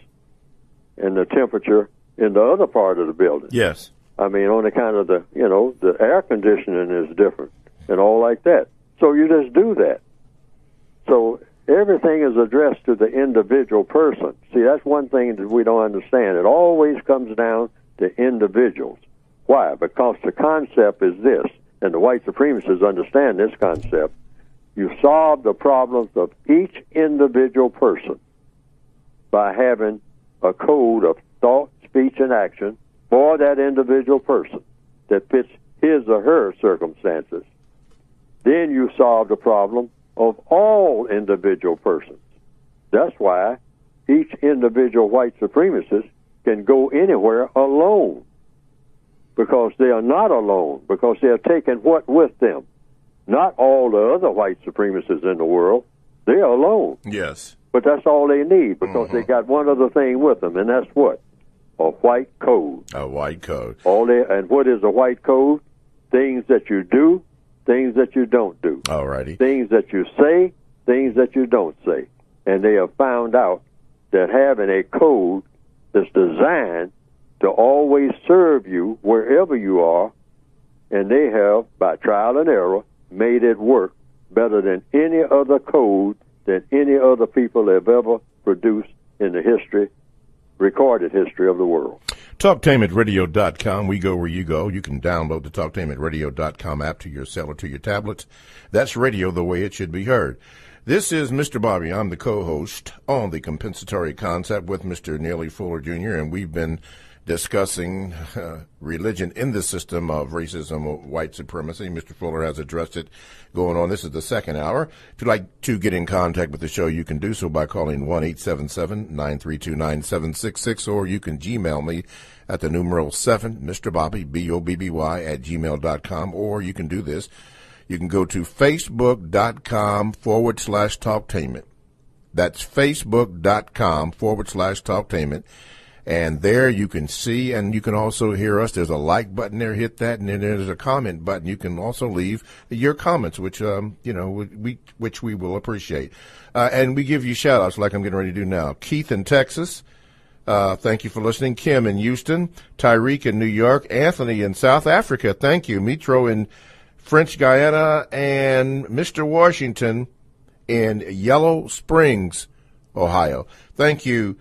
and the temperature in the other part of the building. Yes. On account of the air conditioning is different and all like that. So you just do that. So everything is addressed to the individual person. See, that's one thing that we don't understand. It always comes down to individuals. Why? Because the concept is this, and the white supremacists understand this concept. You solve the problems of each individual person by having a code of thought, speech, and action for that individual person that fits his or her circumstances. Then you solve the problem of all individual persons. That's why each individual white supremacist can go anywhere alone, because they are not alone, because they are taking what with them? Not all the other white supremacists in the world. They're alone. Yes. But that's all they need, because they got one other thing with them, and that's what? A white code. A white code. And what is a white code? Things that you do, things that you don't do. All righty. Things that you say, things that you don't say. And they have found out that having a code that's designed to always serve you wherever you are, and they have, by trial and error, made it work better than any other code that any other people have ever produced in the recorded history of the world. TalkTameAtRadio.com. We go where you go. You can download the TalkTameAtRadio.com app to your cell or to your tablets. That's radio the way it should be heard. This is Mr. Bobby. I'm the co-host on the compensatory concept with Mr. Neely Fuller Jr., and we've been discussing religion in the system of racism, white supremacy. Mr. Fuller has addressed it going on. This is the second hour. If you'd like to get in contact with the show, you can do so by calling 1-877-932-9766, or you can Gmail me at the numeral 7, Mr. Bobby, BOBBY, at gmail.com, or you can do this. You can go to facebook.com/talktainment. That's facebook.com/talktainment. And there you can see, and you can also hear us. There's a like button there. Hit that, and then there's a comment button. You can also leave your comments, which we will appreciate. And we give you shout-outs like I'm getting ready to do now. Keith in Texas, thank you for listening. Kim in Houston, Tyreek in New York, Anthony in South Africa, thank you. Mitro in French Guiana, and Mr. Washington in Yellow Springs, Ohio. Thank you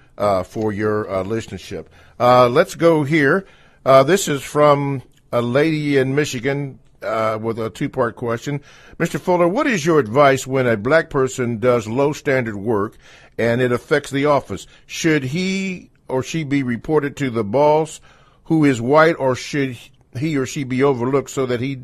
for your listenership. Let's go here. This is from a lady in Michigan with a two-part question. Mr. Fuller, what is your advice when a black person does low-standard work and it affects the office? Should he or she be reported to the boss who is white, or should he or she be overlooked so that he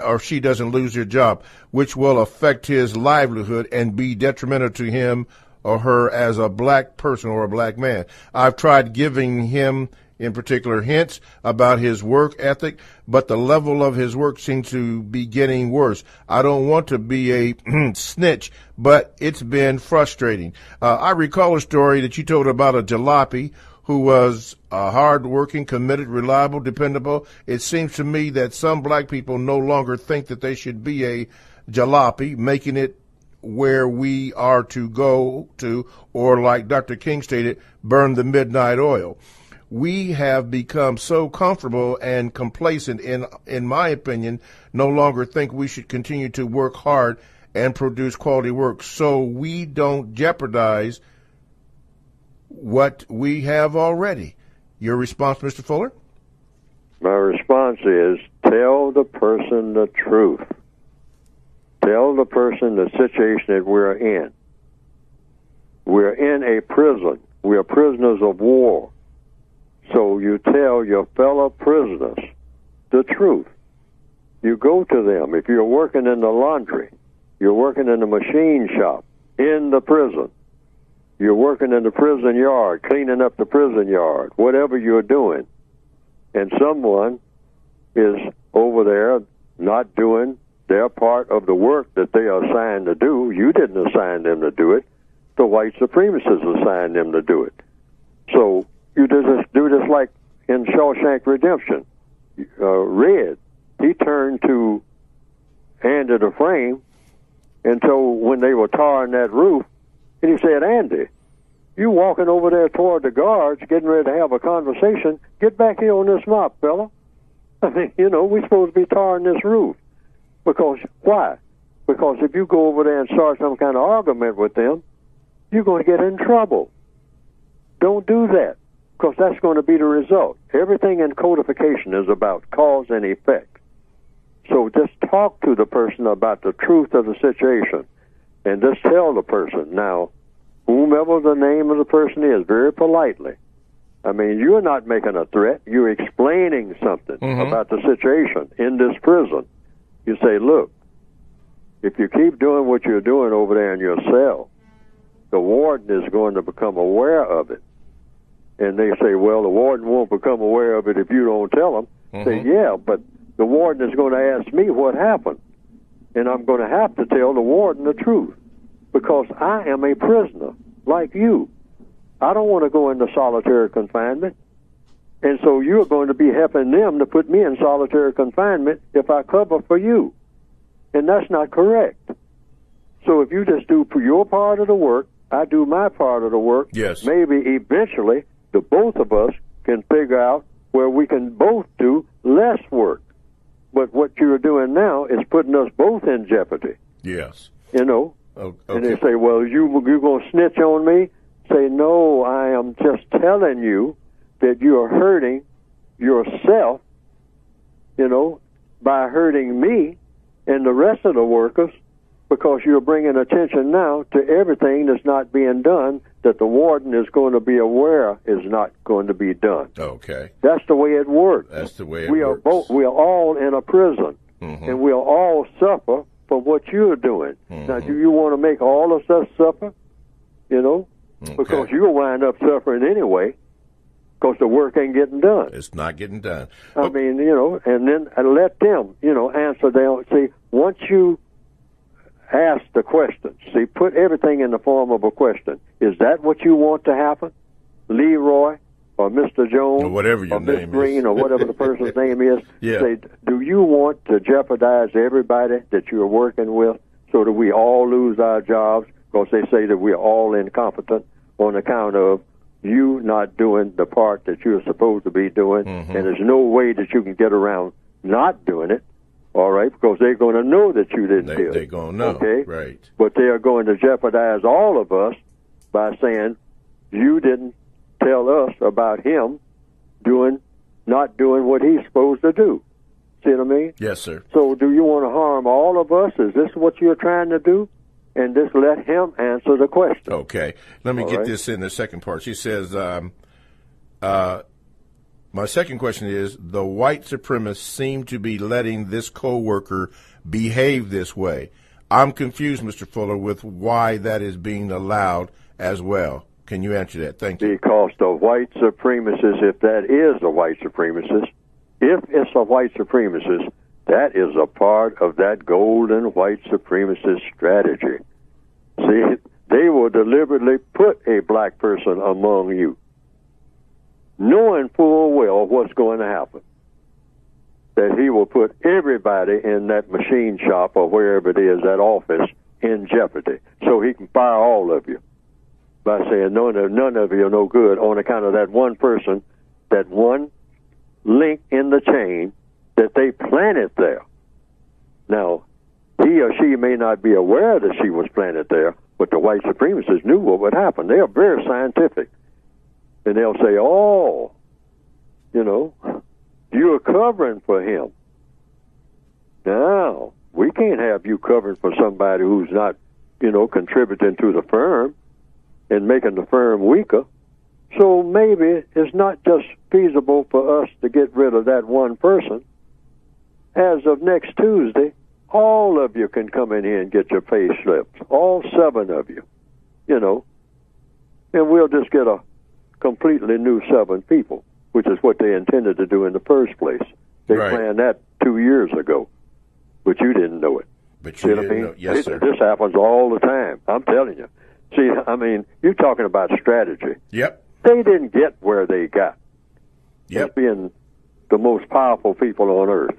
or she doesn't lose their job, which will affect his livelihood and be detrimental to him or her as a black person or a black man? I've tried giving him, in particular, hints about his work ethic, but the level of his work seems to be getting worse. I don't want to be a snitch, but it's been frustrating. I recall a story that you told about a jalopy who was hard-working, committed, reliable, dependable. It seems to me that some black people no longer think that they should be a jalopy, making it where we are to go to, or like Dr. King stated, burn the midnight oil. We have become so comfortable and complacent, in my opinion, no longer think we should continue to work hard and produce quality work so we don't jeopardize what we have already. Your response, Mr. Fuller? My response is, tell the person the truth. Tell the person the situation that we're in. We're in a prison. We are prisoners of war. So you tell your fellow prisoners the truth. You go to them. If you're working in the laundry, you're working in the machine shop, in the prison, you're working in the prison yard, cleaning up the prison yard, whatever you're doing, and someone is over there not doing their part of the work that they are assigned to do. You didn't assign them to do it. The white supremacists assigned them to do it. So you do this like in Shawshank Redemption. Red, he turned to Andy the Frame and told when they were tarring that roof, and he said, Andy, you walking over there toward the guards, getting ready to have a conversation, get back here on this mop, fella. I mean, we're supposed to be tarring this roof. Because, why? Because if you go over there and start some kind of argument with them, you're going to get in trouble. Don't do that, because that's going to be the result. Everything in codification is about cause and effect. So just talk to the person about the truth of the situation, and just tell the person. Now, whomever the name of the person is, very politely. I mean, you're not making a threat. You're explaining something about the situation in this prison. You say, look, if you keep doing what you're doing over there in your cell, the warden is going to become aware of it. And they say, well, the warden won't become aware of it if you don't tell him. Say, yeah, but the warden is going to ask me what happened. And I'm going to have to tell the warden the truth, because I am a prisoner like you. I don't want to go into solitary confinement. And so you're going to be helping them to put me in solitary confinement if I cover for you. And that's not correct. So if you just do your part of the work, I do my part of the work, yes, maybe eventually the both of us can figure out where we can both do less work. But what you're doing now is putting us both in jeopardy. Yes. Okay. And they say, well, you're going to snitch on me? Say, no, I am just telling you that you are hurting yourself, by hurting me and the rest of the workers, because you're bringing attention now to everything that's not being done that the warden is going to be aware is not going to be done. Okay. That's the way it works. That's the way it works. We are all in a prison, and we'll all suffer for what you're doing. Now, do you want to make all of us suffer? Because you'll wind up suffering anyway, because the work ain't getting done. It's not getting done. I mean, and then let them, answer them. See, once you ask the question, put everything in the form of a question. Is that what you want to happen? Leroy or Mr. Jones or whatever your or Miss name Green is. or whatever the person's name is. Yeah. Say, do you want to jeopardize everybody that you're working with so that we all lose our jobs? Because they say that we're all incompetent on account of you not doing the part that you're supposed to be doing, and there's no way that you can get around not doing it, all right, because they're going to know that you didn't do it. They're going to know, okay? Right. But they are going to jeopardize all of us by saying you didn't tell us about him not doing what he's supposed to do. See what I mean? Yes, sir. So do you want to harm all of us? Is this what you're trying to do? And just let him answer the question. Okay. Let me get this in the second part. She says, my second question is, the white supremacists seem to be letting this co-worker behave this way. I'm confused, Mr. Fuller, with why that is being allowed as well. Can you answer that? Thank you. Because the white supremacists, if that is a white supremacist, if it's a white supremacist, that is a part of that golden white supremacist strategy. See, they will deliberately put a black person among you, knowing full well what's going to happen. That he will put everybody in that machine shop or wherever it is, that office, in jeopardy. So he can fire all of you by saying none of you are no good on account of that one person, that one link in the chain that they planted there. Now, he or she may not be aware that she was planted there, but the white supremacists knew what would happen. They are very scientific. And they'll say, you're covering for him. Now, we can't have you covering for somebody who's not, contributing to the firm. and making the firm weaker. So maybe it's not just feasible for us to get rid of that one person. As of next Tuesday, all of you can come in here and get your pay slips, all 7 of you, you know, and we'll just get a completely new 7 people, which is what they intended to do in the first place. They planned that 2 years ago, but you didn't know it. But you didn't know. Yes, sir. This happens all the time. I'm telling you. See, I mean, you're talking about strategy. Yep. They didn't get where they got. Yep. As being the most powerful people on earth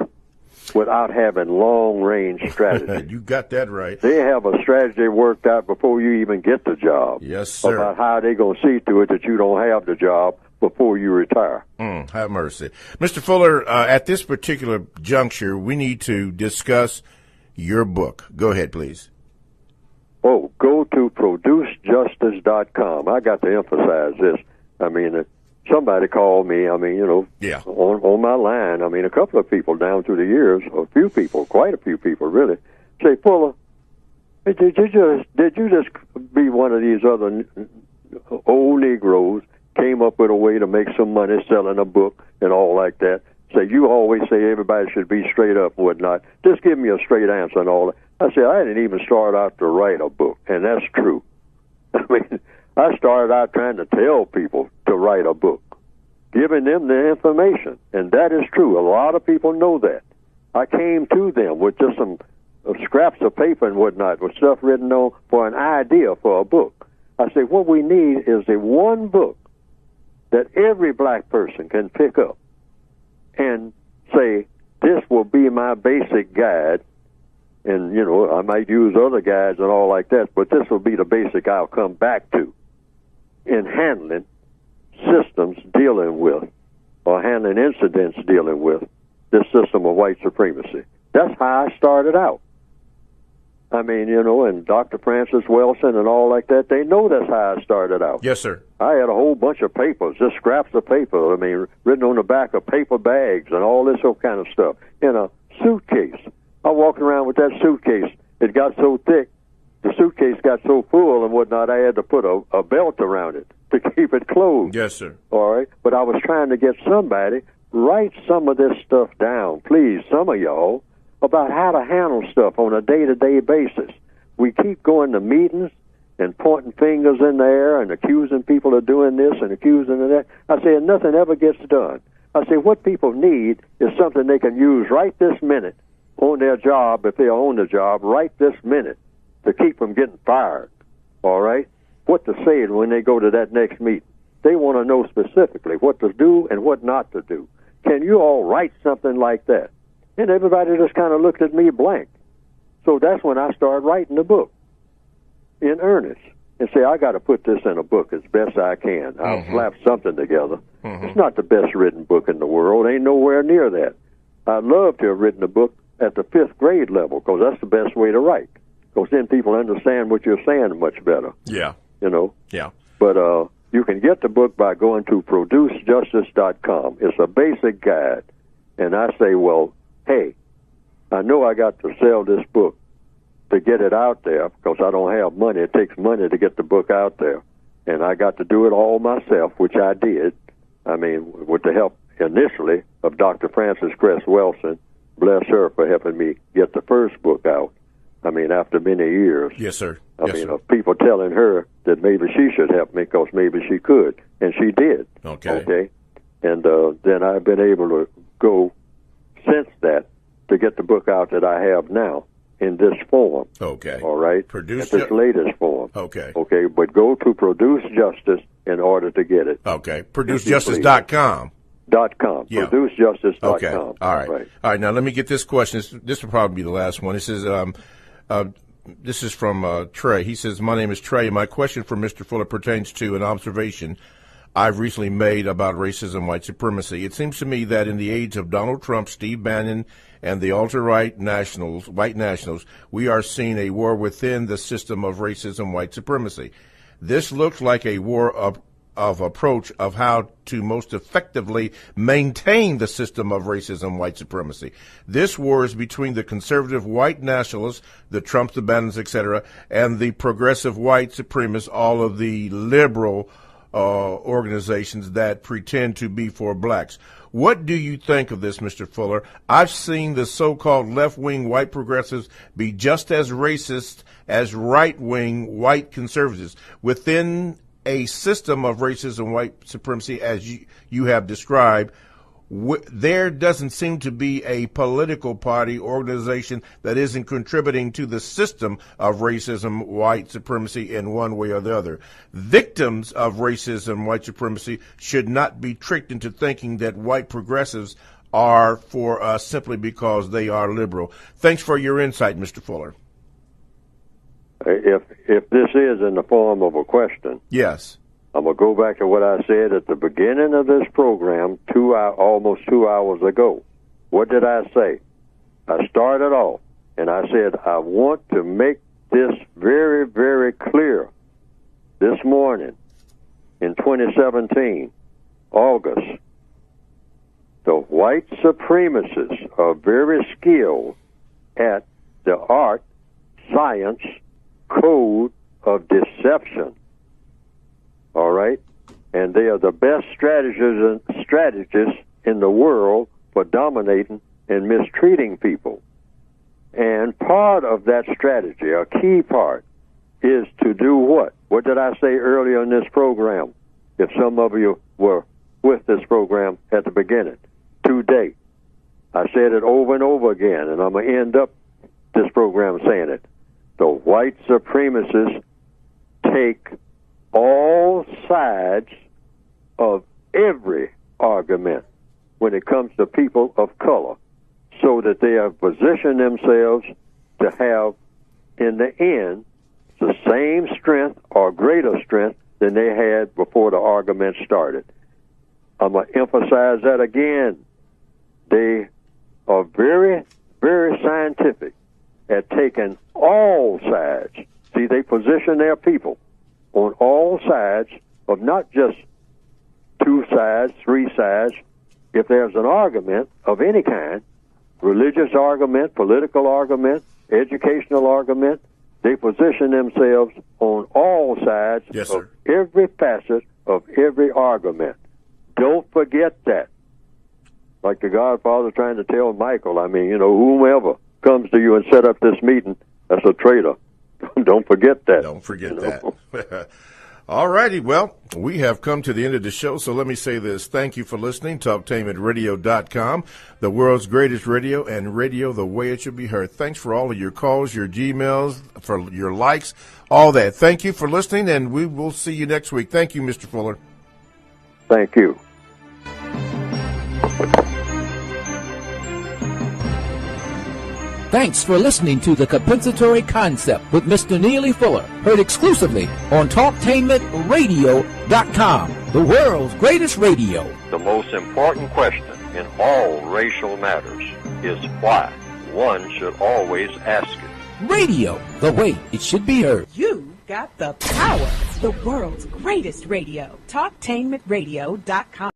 without having long-range strategy. You got that right. They have a strategy worked out before you even get the job. Yes, sir. About how they're going to see to it that you don't have the job before you retire. Have mercy. Mr. Fuller, at this particular juncture, we need to discuss your book. Go ahead, please. Oh, go to producejustice.com. I got to emphasize this. I mean, somebody called me, I mean, you know, on my line, I mean, a couple of people down through the years, a few people, quite a few people, really, say, Fuller, did you just be one of these other old Negroes, came up with a way to make some money selling a book and all like that? Say, you always say everybody should be straight up and whatnot. Just give me a straight answer and all that. I said, I didn't even start out to write a book, and that's true. I mean, I started out trying to tell people to write a book, giving them the information, and that is true. A lot of people know that. I came to them with just some scraps of paper and whatnot, with stuff written on for an idea for a book. I said, what we need is a one book that every black person can pick up and say, this will be my basic guide. And, you know, I might use other guides and all like that, but this will be the basic I'll come back to in handling systems dealing with, or handling incidents dealing with, this system of white supremacy. That's how I started out. I mean, you know, and Dr. Francis Wilson and all like that, they know that's how I started out. Yes, sir. I had a whole bunch of papers, just scraps of paper, I mean, written on the back of paper bags and all this whole kind of stuff in a suitcase. I walked around with that suitcase. It got so thick, the suitcase got so full and whatnot, I had to put a belt around it to keep it closed. Yes, sir. All right? But I was trying to get somebody, write some of this stuff down, please, some of y'all, about how to handle stuff on a day-to-day basis. We keep going to meetings and pointing fingers in the air and accusing people of doing this and accusing of that. I say, nothing ever gets done. I say, what people need is something they can use right this minute on their job, if they're on the job, right this minute, to keep them getting fired, all right? What to say when they go to that next meeting. They want to know specifically what to do and what not to do. Can you all write something like that? And everybody just kind of looked at me blank. So that's when I started writing the book in earnest and say, I got to put this in a book as best I can. I'll slap something together. It's not the best written book in the world. Ain't nowhere near that. I'd love to have written a book at the 5th grade level, because that's the best way to write, because then people understand what you're saying much better. Yeah. You know? Yeah. But you can get the book by going to producejustice.com. It's a basic guide. And I say, well, hey, I know I got to sell this book to get it out there, because I don't have money. It takes money to get the book out there. And I got to do it all myself, which I did. I mean, with the help initially of Dr. Frances Cress Wilson. Bless her for helping me get the first book out. I mean, after many years. Yes, sir. I mean, of people telling her that maybe she should help me because maybe she could. And she did. Okay. And then I've been able to go since that to get the book out that I have now in this form. Okay. All right? This latest form. Okay. Okay, but go to Produce Justice in order to get it. Okay. ProduceJustice.com. .com. Yeah. ProduceJustice.com. Okay. All right. All right. Now let me get this question. This will probably be the last one. This is from Trey. He says, "My name is Trey. My question for Mr. Fuller pertains to an observation I've recently made about racism and white supremacy. It seems to me that in the age of Donald Trump, Steve Bannon, and the ultra-right nationals, white nationals, we are seeing a war within the system of racism, white supremacy. This looks like a war of approach of how to most effectively maintain the system of racism, white supremacy. This war is between the conservative white nationalists, the Trumps, the Bannons, etc., and the progressive white supremacists, all of the liberal organizations that pretend to be for blacks. What do you think of this, Mr. Fuller? I've seen the so-called left-wing white progressives be just as racist as right-wing white conservatives. Within a system of racism, white supremacy, as you have described, there doesn't seem to be a political party organization that isn't contributing to the system of racism, white supremacy in one way or the other. Victims of racism, white supremacy should not be tricked into thinking that white progressives are for us simply because they are liberal. Thanks for your insight, Mr. Fuller. If this is in the form of a question, yes, I'm going to go back to what I said at the beginning of this program almost 2 hours ago. What did I say? I started off, and I said, I want to make this very, very clear. This morning, in 2017, August, the white supremacists are very skilled at the art, science, code of deception. All right? And they are the best strategists in the world for dominating and mistreating people. And part of that strategy, a key part, is to do what? What did I say earlier in this program? If some of you were with this program at the beginning, today. I said it over and over again, and I'm going to end up this program saying it. The white supremacists take all sides of every argument when it comes to people of color, so that they have positioned themselves to have, in the end, the same strength or greater strength than they had before the argument started. I'm going to emphasize that again. They are very, very scientific at taking all sides. See, they position their people on all sides of not just two sides, three sides. If there's an argument of any kind, religious argument, political argument, educational argument, they position themselves on all sides of every facet of every argument. Don't forget that. Like the Godfather trying to tell Michael, whomever comes to you and set up this meeting, that's a traitor. Don't forget that. Don't forget that. All righty. Well, we have come to the end of the show, so let me say this. Thank you for listening to TalkTainmentRadio.com, the world's greatest radio, and radio the way it should be heard. Thanks for all of your calls, your Gmails, for your likes, all that. Thank you for listening, and we will see you next week. Thank you, Mr. Fuller. Thank you. Thanks for listening to The Compensatory Concept with Mr. Neely Fuller, heard exclusively on TalkTainmentRadio.com, the world's greatest radio. The most important question in all racial matters is why. One should always ask it. Radio, the way it should be heard. You got the power. The world's greatest radio. TalkTainmentRadio.com.